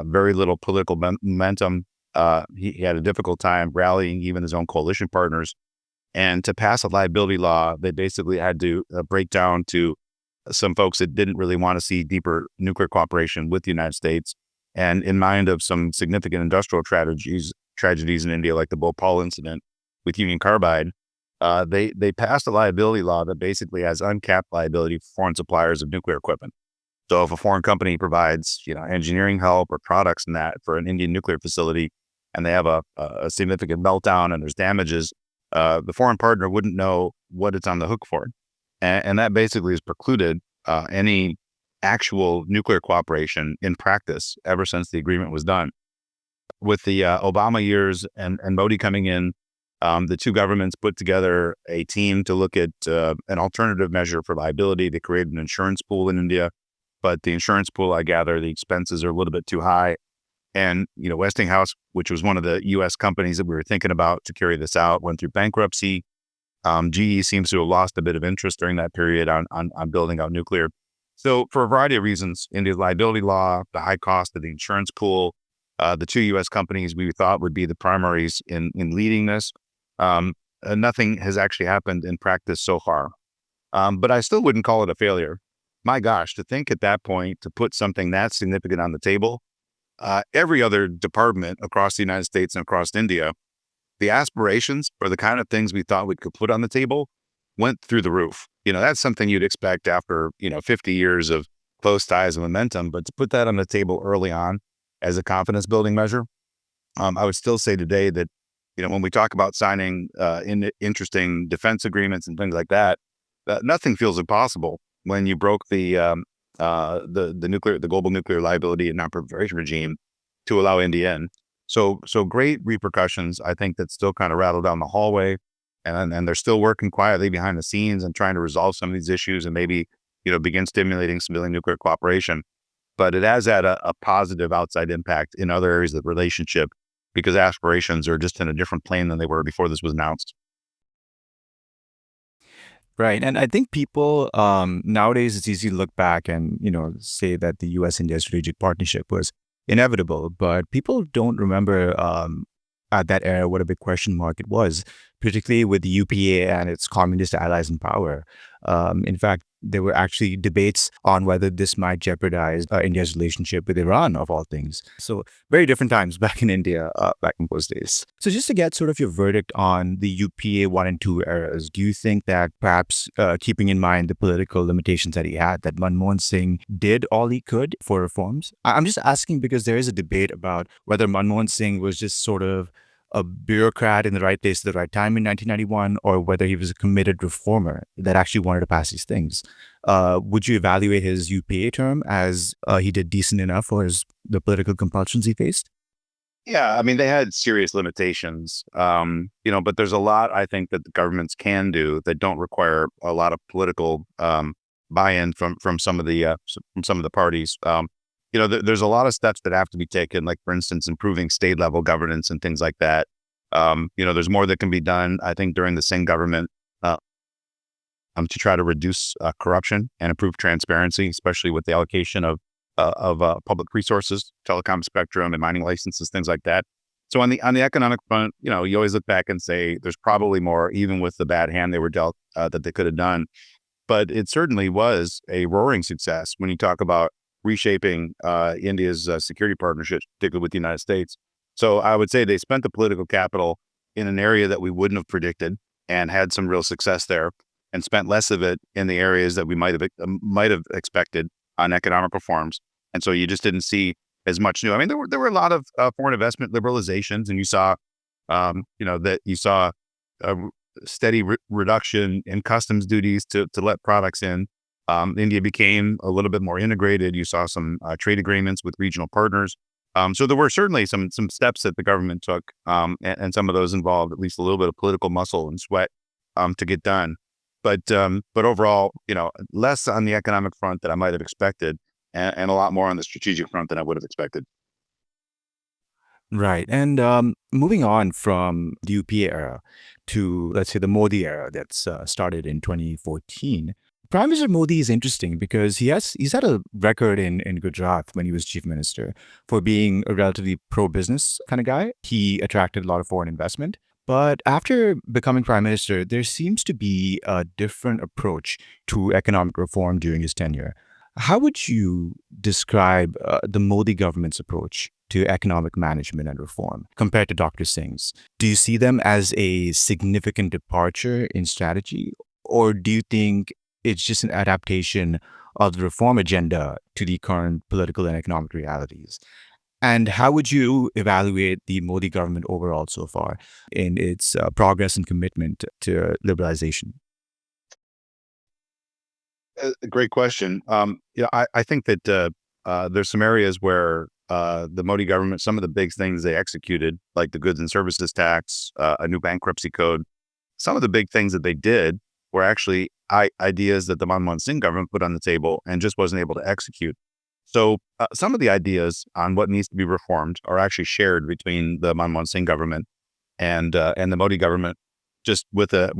very little political momentum. he had a difficult time rallying even his own coalition partners. And to pass a liability law, they basically had to break down to some folks that didn't really want to see deeper nuclear cooperation with the United States. And in mind of some significant industrial tragedies in India, like the Bhopal incident with Union Carbide, they passed a liability law that basically has uncapped liability for foreign suppliers of nuclear equipment. So if a foreign company provides, engineering help or products in that for an Indian nuclear facility, and they have a significant meltdown and there's damages, the foreign partner wouldn't know what it's on the hook for. And that basically has precluded any actual nuclear cooperation in practice ever since the agreement was done. With the Obama years and Modi coming in, the two governments put together a team to look at an alternative measure for liability. They created an insurance pool in India, but the insurance pool, I gather, the expenses are a little bit too high. And, Westinghouse, which was one of the U.S. companies that we were thinking about to carry this out, went through bankruptcy. GE seems to have lost a bit of interest during that period on building out nuclear. So for a variety of reasons, India's liability law, the high cost of the insurance pool, the two U.S. companies we thought would be the primaries in leading this, nothing has actually happened in practice so far. But I still wouldn't call it a failure. My gosh, to think at that point to put something that significant on the table, every other department across the United States and across India, the aspirations for the kind of things we thought we could put on the table went through the roof. That's something you'd expect after, 50 years of close ties and momentum, but to put that on the table early on as a confidence building measure, I would still say today that, when we talk about signing interesting defense agreements and things like that, nothing feels impossible when you broke the global nuclear liability and non-proliferation regime to allow India in. So great repercussions, I think, that still kind of rattle down the hallway, and they're still working quietly behind the scenes and trying to resolve some of these issues and maybe, begin stimulating civilian nuclear cooperation. But it has had a positive outside impact in other areas of the relationship because aspirations are just in a different plane than they were before this was announced. Right. And I think people nowadays, it's easy to look back and, say that the US-India strategic partnership was inevitable, but people don't remember at that era what a big question mark it was, particularly with the UPA and its communist allies in power. In fact, there were actually debates on whether this might jeopardize India's relationship with Iran, of all things. So very different times back in India, back in those days. So just to get sort of your verdict on the UPA 1 and 2 eras, do you think that perhaps keeping in mind the political limitations that he had, that Manmohan Singh did all he could for reforms? I'm just asking because there is a debate about whether Manmohan Singh was just sort of a bureaucrat in the right place at the right time in 1991, or whether he was a committed reformer that actually wanted to pass these things. Would you evaluate his UPA term as he did decent enough for the political compulsions he faced? Yeah, I mean, they had serious limitations, but there's a lot I think that the governments can do that don't require a lot of political buy-in from some of the parties. There's a lot of steps that have to be taken, like, for instance, improving state level governance and things like that. There's more that can be done, I think, during the Singh government to try to reduce corruption and improve transparency, especially with the allocation of public resources, telecom spectrum and mining licenses, things like that. So on the economic front, you always look back and say there's probably more, even with the bad hand they were dealt, that they could have done. But it certainly was a roaring success when you talk about reshaping India's security partnerships, particularly with the United States. So I would say they spent the political capital in an area that we wouldn't have predicted and had some real success there, and spent less of it in the areas that we might have expected on economic reforms. And so you just didn't see as much new. I mean, there were a lot of foreign investment liberalizations, and you saw a steady reduction in customs duties to let products in. India became a little bit more integrated. You saw some trade agreements with regional partners. So there were certainly some steps that the government took, and some of those involved at least a little bit of political muscle and sweat to get done. But overall, less on the economic front than I might have expected, and a lot more on the strategic front than I would have expected. Right. And moving on from the UPA era to, let's say, the Modi era that's started in 2014, Prime Minister Modi is interesting because he's had a record in Gujarat when he was chief minister for being a relatively pro-business kind of guy. He attracted a lot of foreign investment. But after becoming prime minister, there seems to be a different approach to economic reform during his tenure. How would you describe the Modi government's approach to economic management and reform compared to Dr. Singh's? Do you see them as a significant departure in strategy, or do you think it's just an adaptation of the reform agenda to the current political and economic realities? And how would you evaluate the Modi government overall so far in its progress and commitment to liberalization? A great question. I think that there's some areas where the Modi government, some of the big things they executed, like the goods and services tax, a new bankruptcy code, some of the big things that they did were actually ideas that the Manmohan Singh government put on the table and just wasn't able to execute. So some of the ideas on what needs to be reformed are actually shared between the Manmohan Singh government and the Modi government, just with a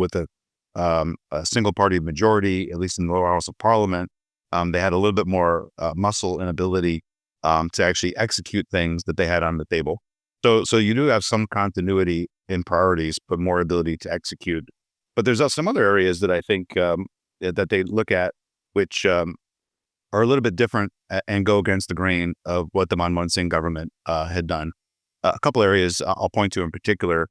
single party majority, at least in the lower house of parliament. They had a little bit more muscle and ability to actually execute things that they had on the table. So you do have some continuity in priorities, but more ability to execute. But there's some other areas that I think that they look at, which are a little bit different and go against the grain of what the Manmohan Singh government had done. A couple areas I'll point to in particular.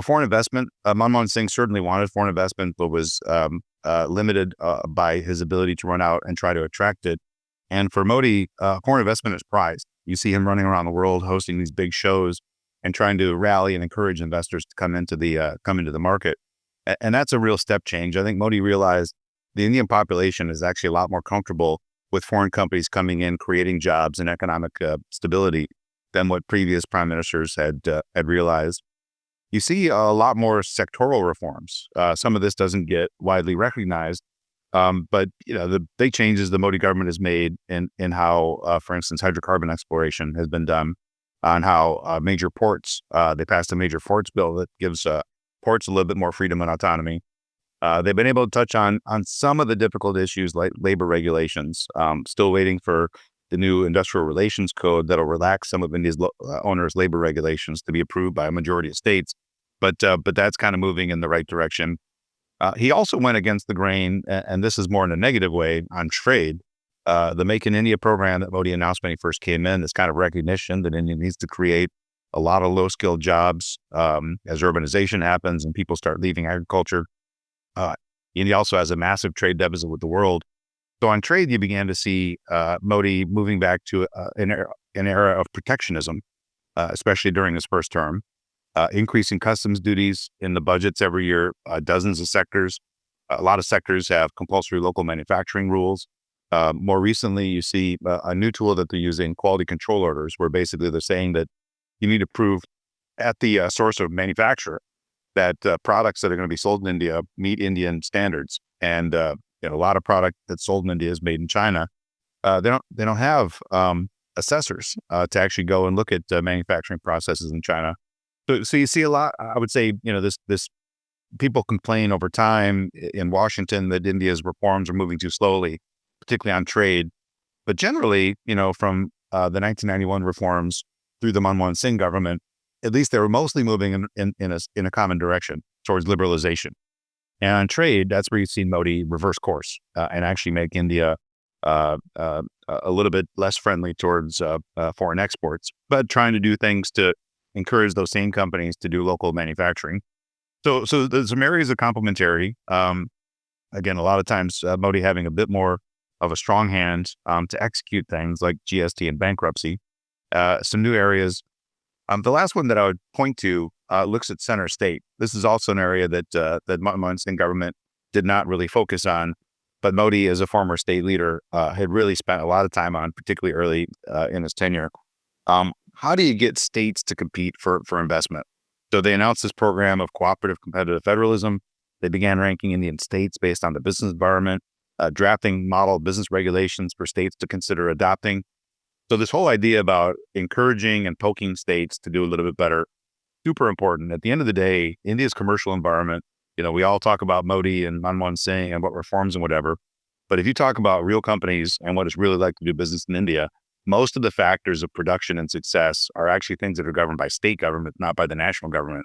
Foreign investment. Manmohan Singh certainly wanted foreign investment, but was limited by his ability to run out and try to attract it. And for Modi, foreign investment is prized. You see him running around the world, hosting these big shows and trying to rally and encourage investors to come into the market. And that's a real step change. I think Modi realized the Indian population is actually a lot more comfortable with foreign companies coming in, creating jobs and economic stability than what previous prime ministers had realized. You see a lot more sectoral reforms. Some of this doesn't get widely recognized, but the big changes the Modi government has made in how, for instance, hydrocarbon exploration has been done, on how major ports. They passed a major ports bill that gives ports a little bit more freedom and autonomy. They've been able to touch on some of the difficult issues like labor regulations. Still waiting for the new industrial relations code that'll relax some of India's owners' labor regulations to be approved by a majority of states. But that's kind of moving in the right direction. He also went against the grain, and this is more in a negative way, on trade. The Make in India program that Modi announced when he first came in, this kind of recognition that India needs to create a lot of low-skilled jobs as urbanization happens and people start leaving agriculture. India also has a massive trade deficit with the world. So on trade, you began to see Modi moving back to an era of protectionism, especially during his first term, increasing customs duties in the budgets every year, dozens of sectors. A lot of sectors have compulsory local manufacturing rules. More recently, you see a new tool that they're using, quality control orders, where basically they're saying that you need to prove at the source of manufacture that products that are going to be sold in India meet Indian standards. And a lot of product that's sold in India is made in China. They don't have assessors to actually go and look at manufacturing processes in China. So you see a lot. I would say this people complain over time in Washington that India's reforms are moving too slowly, particularly on trade. But generally, from the 1991 reforms through the Manmohan Singh government, at least they were mostly moving in a common direction towards liberalization. And on trade, that's where you've seen Modi reverse course and actually make India a little bit less friendly towards foreign exports, but trying to do things to encourage those same companies to do local manufacturing. So there's some areas of complementary. Again, a lot of times Modi having a bit more of a strong hand to execute things like GST and bankruptcy. Some new areas. The last one that I would point to looks at center state. This is also an area that Manmohan Singh government did not really focus on, but Modi, as a former state leader, had really spent a lot of time on, particularly early in his tenure. How do you get states to compete for investment? So they announced this program of cooperative competitive federalism. They began ranking Indian states based on the business environment, drafting model business regulations for states to consider adopting. So this whole idea about encouraging and poking states to do a little bit better, super important. At the end of the day, India's commercial environment, we all talk about Modi and Manmohan Singh and what reforms and whatever, But if you talk about real companies and what it's really like to do business in India, most of the factors of production and success are actually things that are governed by state government, not by the national government.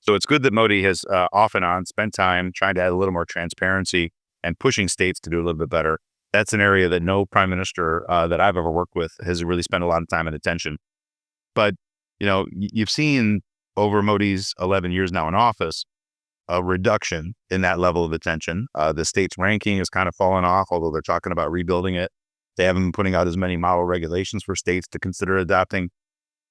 So it's good that Modi has off and on spent time trying to add a little more transparency and pushing states to do a little bit better. That's an area that no prime minister that I've ever worked with has really spent a lot of time and attention. But, you've seen over Modi's 11 years now in office, a reduction in that level of attention. The state's ranking has kind of fallen off, although they're talking about rebuilding it. They haven't been putting out as many model regulations for states to consider adopting.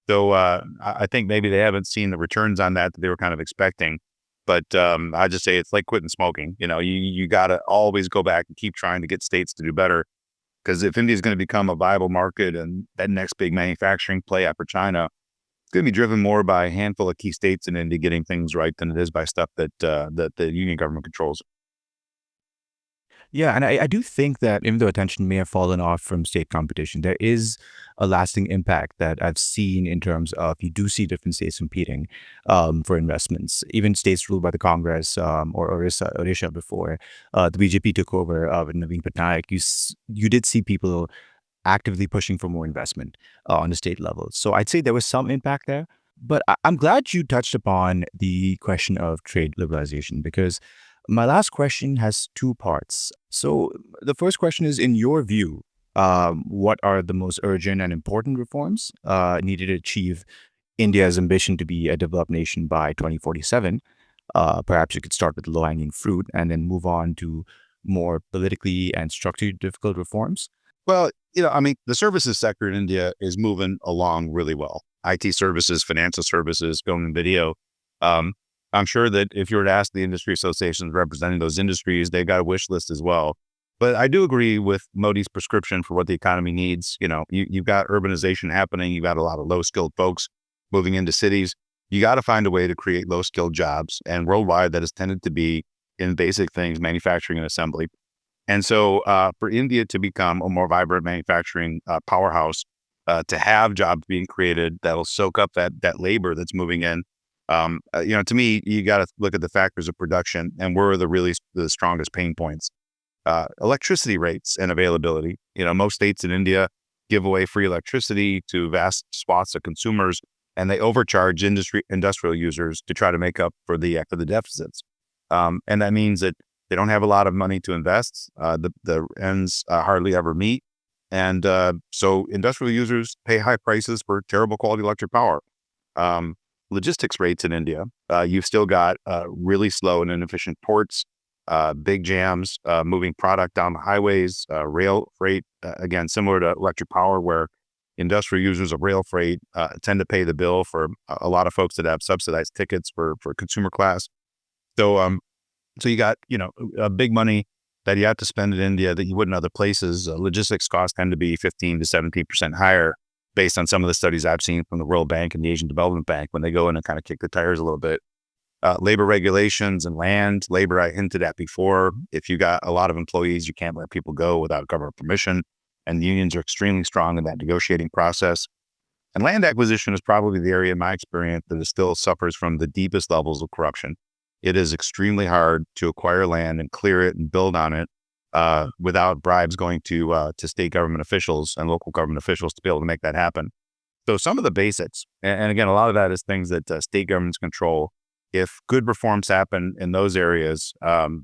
So I think maybe they haven't seen the returns on that they were kind of expecting. But I just say it's like quitting smoking. You got to always go back and keep trying to get states to do better. Because if India is going to become a viable market and that next big manufacturing play after China, it's going to be driven more by a handful of key states in India getting things right than it is by stuff that the union government controls. Yeah, and I do think that even though attention may have fallen off from state competition, there is a lasting impact that I've seen in terms of you do see different states competing for investments. Even states ruled by the Congress or Odisha before the BJP took over with Naveen Patnaik, you did see people actively pushing for more investment on the state level. So I'd say there was some impact there. But I'm glad you touched upon the question of trade liberalization because my last question has two parts. So the first question is, in your view, what are the most urgent and important reforms needed to achieve India's ambition to be a developed nation by 2047? Perhaps you could start with low-hanging fruit and then move on to more politically and structurally difficult reforms. Well, the services sector in India is moving along really well. IT services, financial services, film and video. I'm sure that if you were to ask the industry associations representing those industries, they've got a wish list as well. But I do agree with Modi's prescription for what the economy needs. You've got urbanization happening. You've got a lot of low-skilled folks moving into cities. You got to find a way to create low-skilled jobs. And worldwide, that has tended to be in basic things, manufacturing and assembly. And so for India to become a more vibrant manufacturing powerhouse, to have jobs being created that'll soak up that labor that's moving in, to me, you got to look at the factors of production and where are the strongest pain points. Electricity rates and availability. Most states in India give away free electricity to vast swaths of consumers, and they overcharge industrial users to try to make up for the deficits. And that means that they don't have a lot of money to invest. The ends hardly ever meet. And so industrial users pay high prices for terrible quality electric power. Logistics rates in India, you've still got really slow and inefficient ports, big jams, moving product down the highways, rail freight, again, similar to electric power, where industrial users of rail freight tend to pay the bill for a lot of folks that have subsidized tickets for consumer class. So you got, a big money that you have to spend in India that you would in other places. Logistics costs tend to be 15 to 17% higher based on some of the studies I've seen from the World Bank and the Asian Development Bank when they go in and kind of kick the tires a little bit. Labor regulations and land labor, I hinted at before. If you got a lot of employees, you can't let people go without government permission. And unions are extremely strong in that negotiating process. And land acquisition is probably the area in my experience that still suffers from the deepest levels of corruption. It is extremely hard to acquire land and clear it and build on it without bribes going to state government officials and local government officials to be able to make that happen. So some of the basics, and again, a lot of that is things that state governments control. If good reforms happen in those areas,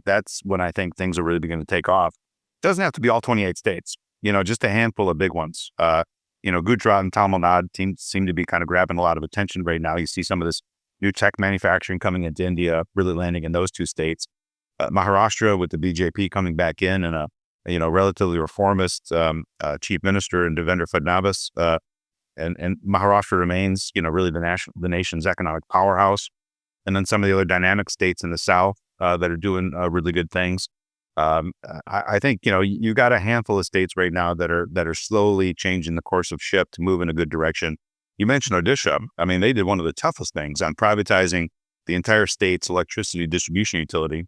that's when I think things are really beginning to take off. It doesn't have to be all 28 states, just a handful of big ones. Gujarat and Tamil Nadu seem to be kind of grabbing a lot of attention right now. You see some of this new tech manufacturing coming into India, really landing in those two states. Maharashtra with the BJP coming back in and a relatively reformist chief minister in Devendra Fadnavis, and Maharashtra remains really the nation's economic powerhouse. And then some of the other dynamic states in the South that are doing really good things. I think you got a handful of states right now that are slowly changing the course of ship to move in a good direction. You mentioned Odisha. I mean, they did one of the toughest things on privatizing the entire state's electricity distribution utility.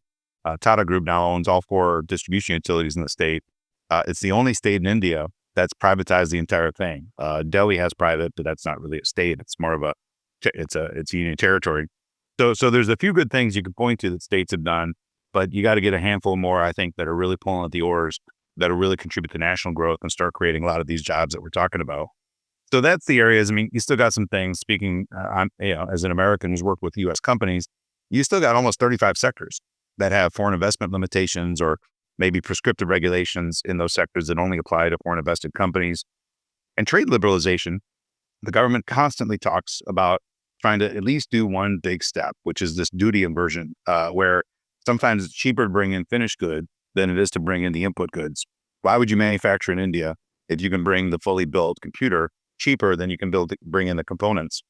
Tata Group now owns all 4 distribution utilities in the state. It's the only state in India that's privatized the entire thing. Delhi has private, but that's not really a state. It's more of it's union territory. So there's a few good things you can point to that states have done, but you got to get a handful more, I think, that are really pulling at the oars that'll really contribute to national growth and start creating a lot of these jobs that we're talking about. So that's the areas. I mean, you still got some things. Speaking, as an American who's worked with U.S. companies, you still got almost 35 sectors that have foreign investment limitations or maybe prescriptive regulations in those sectors that only apply to foreign invested companies. And trade liberalization, the government constantly talks about trying to at least do one big step, which is this duty inversion, where sometimes it's cheaper to bring in finished goods than it is to bring in the input goods. Why would you manufacture in India if you can bring the fully built computer cheaper than you can bring in the components?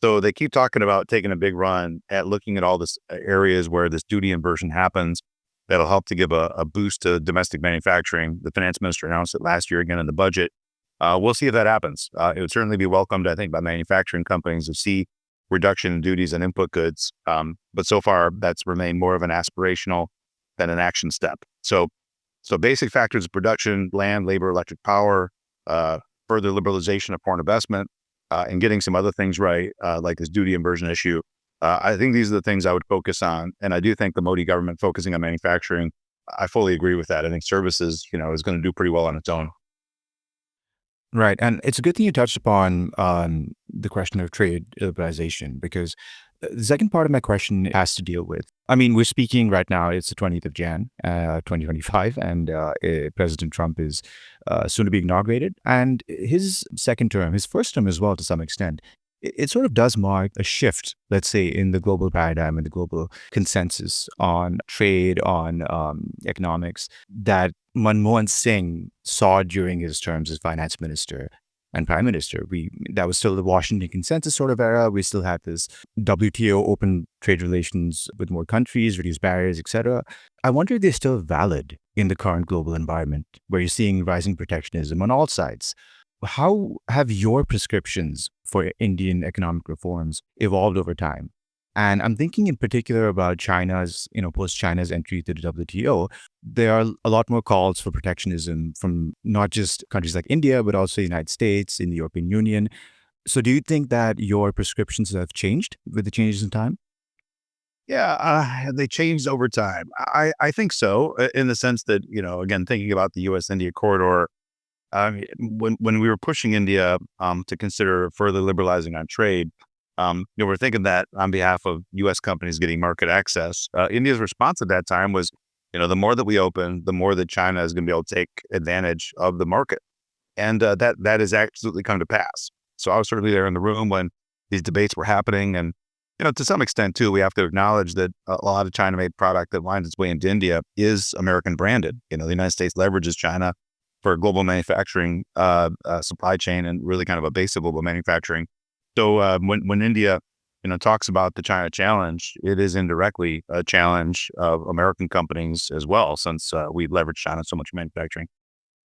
So they keep talking about taking a big run at looking at all this areas where this duty inversion happens that'll help to give a boost to domestic manufacturing. The finance minister announced it last year again in the budget. We'll see if that happens. It would certainly be welcomed, I think, by manufacturing companies to see reduction in duties and input goods. But so far, that's remained more of an aspirational than an action step. So basic factors of production, land, labor, electric power, further liberalization of foreign investment, and getting some other things right, like this duty inversion issue. I think these are the things I would focus on. And I do think the Modi government focusing on manufacturing, I fully agree with that. I think services, is going to do pretty well on its own. Right. And it's a good thing you touched upon the question of trade liberalization, because the second part of my question has to deal with, I mean, we're speaking right now, it's the 20th of Jan, 2025, and President Trump is soon to be inaugurated. And his second term, his first term as well, to some extent, it sort of does mark a shift, let's say, in the global paradigm and the global consensus on trade, on economics, that Manmohan Singh saw during his terms as finance minister and prime minister. That was still the Washington consensus sort of era. We still had this WTO, open trade relations with more countries, reduced barriers, etc. I wonder if they're still valid in the current global environment where you're seeing rising protectionism on all sides. How have your prescriptions for Indian economic reforms evolved over time? And I'm thinking in particular about China's, post-China's entry to the WTO. There are a lot more calls for protectionism from not just countries like India, but also the United States, in the European Union. So do you think that your prescriptions have changed with the changes in time? Yeah, they changed over time. I think so, in the sense that, again, thinking about the U.S.-India corridor, when we were pushing India to consider further liberalizing on trade, we're thinking that on behalf of U.S. companies getting market access. India's response at that time was, the more that we open, the more that China is going to be able to take advantage of the market. And that has absolutely come to pass. So I was certainly there in the room when these debates were happening. And, to some extent, too, we have to acknowledge that a lot of China-made product that winds its way into India is American branded. The United States leverages China for global manufacturing supply chain and really kind of a base of global manufacturing. So when India, talks about the China challenge, it is indirectly a challenge of American companies as well, since we leverage China so much in manufacturing.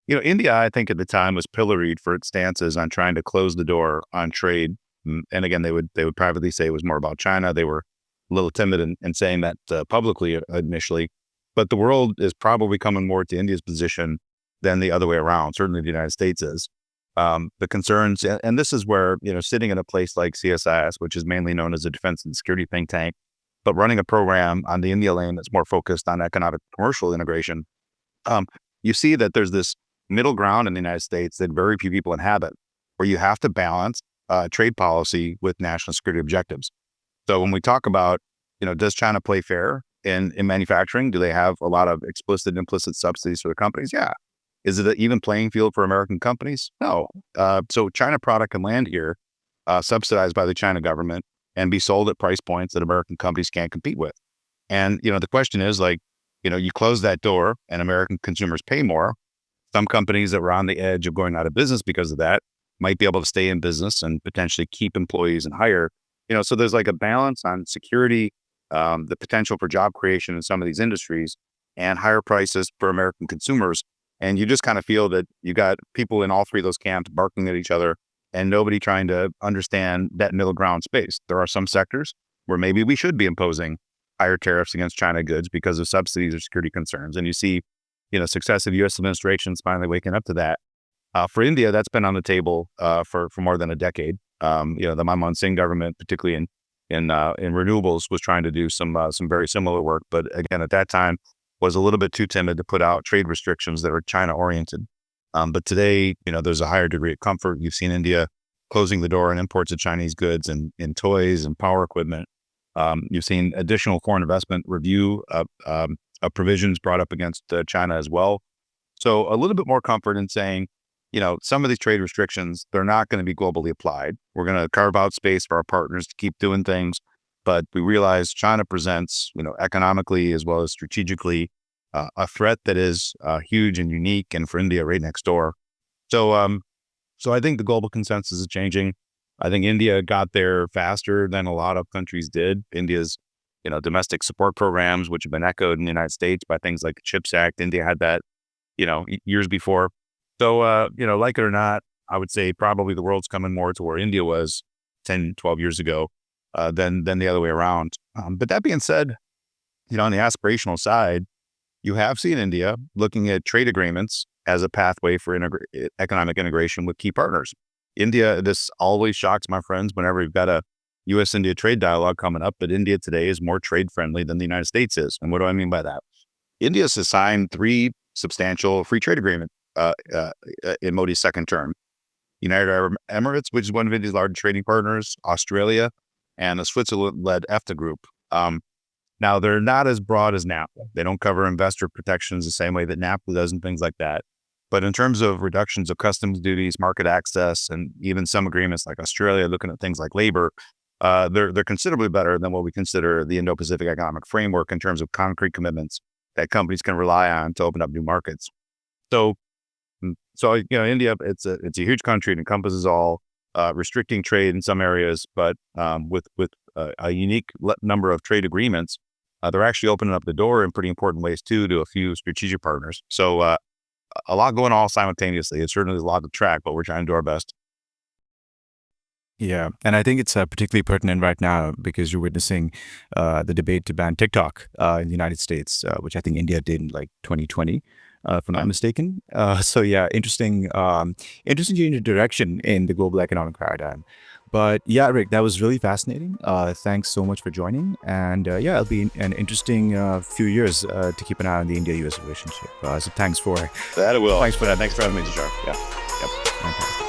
India, I think at the time was pilloried for its stances on trying to close the door on trade. And again, they would privately say it was more about China. They were a little timid in saying that publicly initially, but the world is probably coming more to India's position than the other way around. Certainly the United States is. The concerns, and this is where, sitting in a place like CSIS, which is mainly known as a defense and security think tank, but running a program on the India lane that's more focused on economic commercial integration, you see that there's this middle ground in the United States that very few people inhabit, where you have to balance trade policy with national security objectives. So when we talk about, does China play fair in manufacturing? Do they have a lot of explicit and implicit subsidies for the companies? Yeah. Is it an even playing field for American companies? No. So China product can land here, subsidized by the China government, and be sold at price points that American companies can't compete with. And, the question is you close that door and American consumers pay more. Some companies that were on the edge of going out of business because of that might be able to stay in business and potentially keep employees and hire. So there's like a balance on security, the potential for job creation in some of these industries, and higher prices for American consumers. And you just kind of feel that you got people in all three of those camps barking at each other and nobody trying to understand that middle ground space. There are some sectors where maybe we should be imposing higher tariffs against China goods because of subsidies or security concerns. And you see, successive U.S. administrations finally waking up to that. For India, that's been on the table for more than a decade. The Manmohan Singh government, particularly in renewables, was trying to do some very similar work. But again, at that time, was a little bit too timid to put out trade restrictions that are China-oriented. But today, there's a higher degree of comfort. You've seen India closing the door on imports of Chinese goods and in toys and power equipment. You've seen additional foreign investment review provisions brought up against China as well. So a little bit more comfort in saying, some of these trade restrictions, they're not going to be globally applied. We're going to carve out space for our partners to keep doing things. But we realize China presents, economically as well as strategically, a threat that is huge and unique, and for India right next door. So, so I think the global consensus is changing. I think India got there faster than a lot of countries did. India's, domestic support programs, which have been echoed in the United States by things like the CHIPS Act, India had that, years before. So, like it or not, I would say probably the world's coming more to where India was 10, 12 years ago than the other way around. But that being said, on the aspirational side, you have seen India looking at trade agreements as a pathway for economic integration with key partners. India, this always shocks my friends whenever we've got a U.S.-India trade dialogue coming up, but India today is more trade-friendly than the United States is. And what do I mean by that? India has signed 3 substantial free trade agreements in Modi's second term. United Arab Emirates, which is one of India's largest trading partners, Australia, and the Switzerland-led EFTA group. Now, they're not as broad as NAFTA. They don't cover investor protections the same way that NAFTA does and things like that. But in terms of reductions of customs duties, market access, and even some agreements like Australia looking at things like labor, they're considerably better than what we consider the Indo-Pacific Economic Framework in terms of concrete commitments that companies can rely on to open up new markets. So India, it's a huge country. It encompasses all, restricting trade in some areas, but with a unique number of trade agreements, they're actually opening up the door in pretty important ways too to a few strategic partners. So a lot going on simultaneously. It certainly is a lot to track, but we're trying to do our best. Yeah, and I think it's particularly pertinent right now because you're witnessing the debate to ban TikTok in the United States, which I think India did in like 2020, if I'm not mistaken. So yeah, interesting change of direction in the global economic paradigm. But yeah, Rick, that was really fascinating. Thanks so much for joining. And yeah, it'll be an interesting few years to keep an eye on the India-US relationship. So thanks for That it will. Thanks for that. Thanks for having me, Tushar. Yeah. Yep. Fantastic.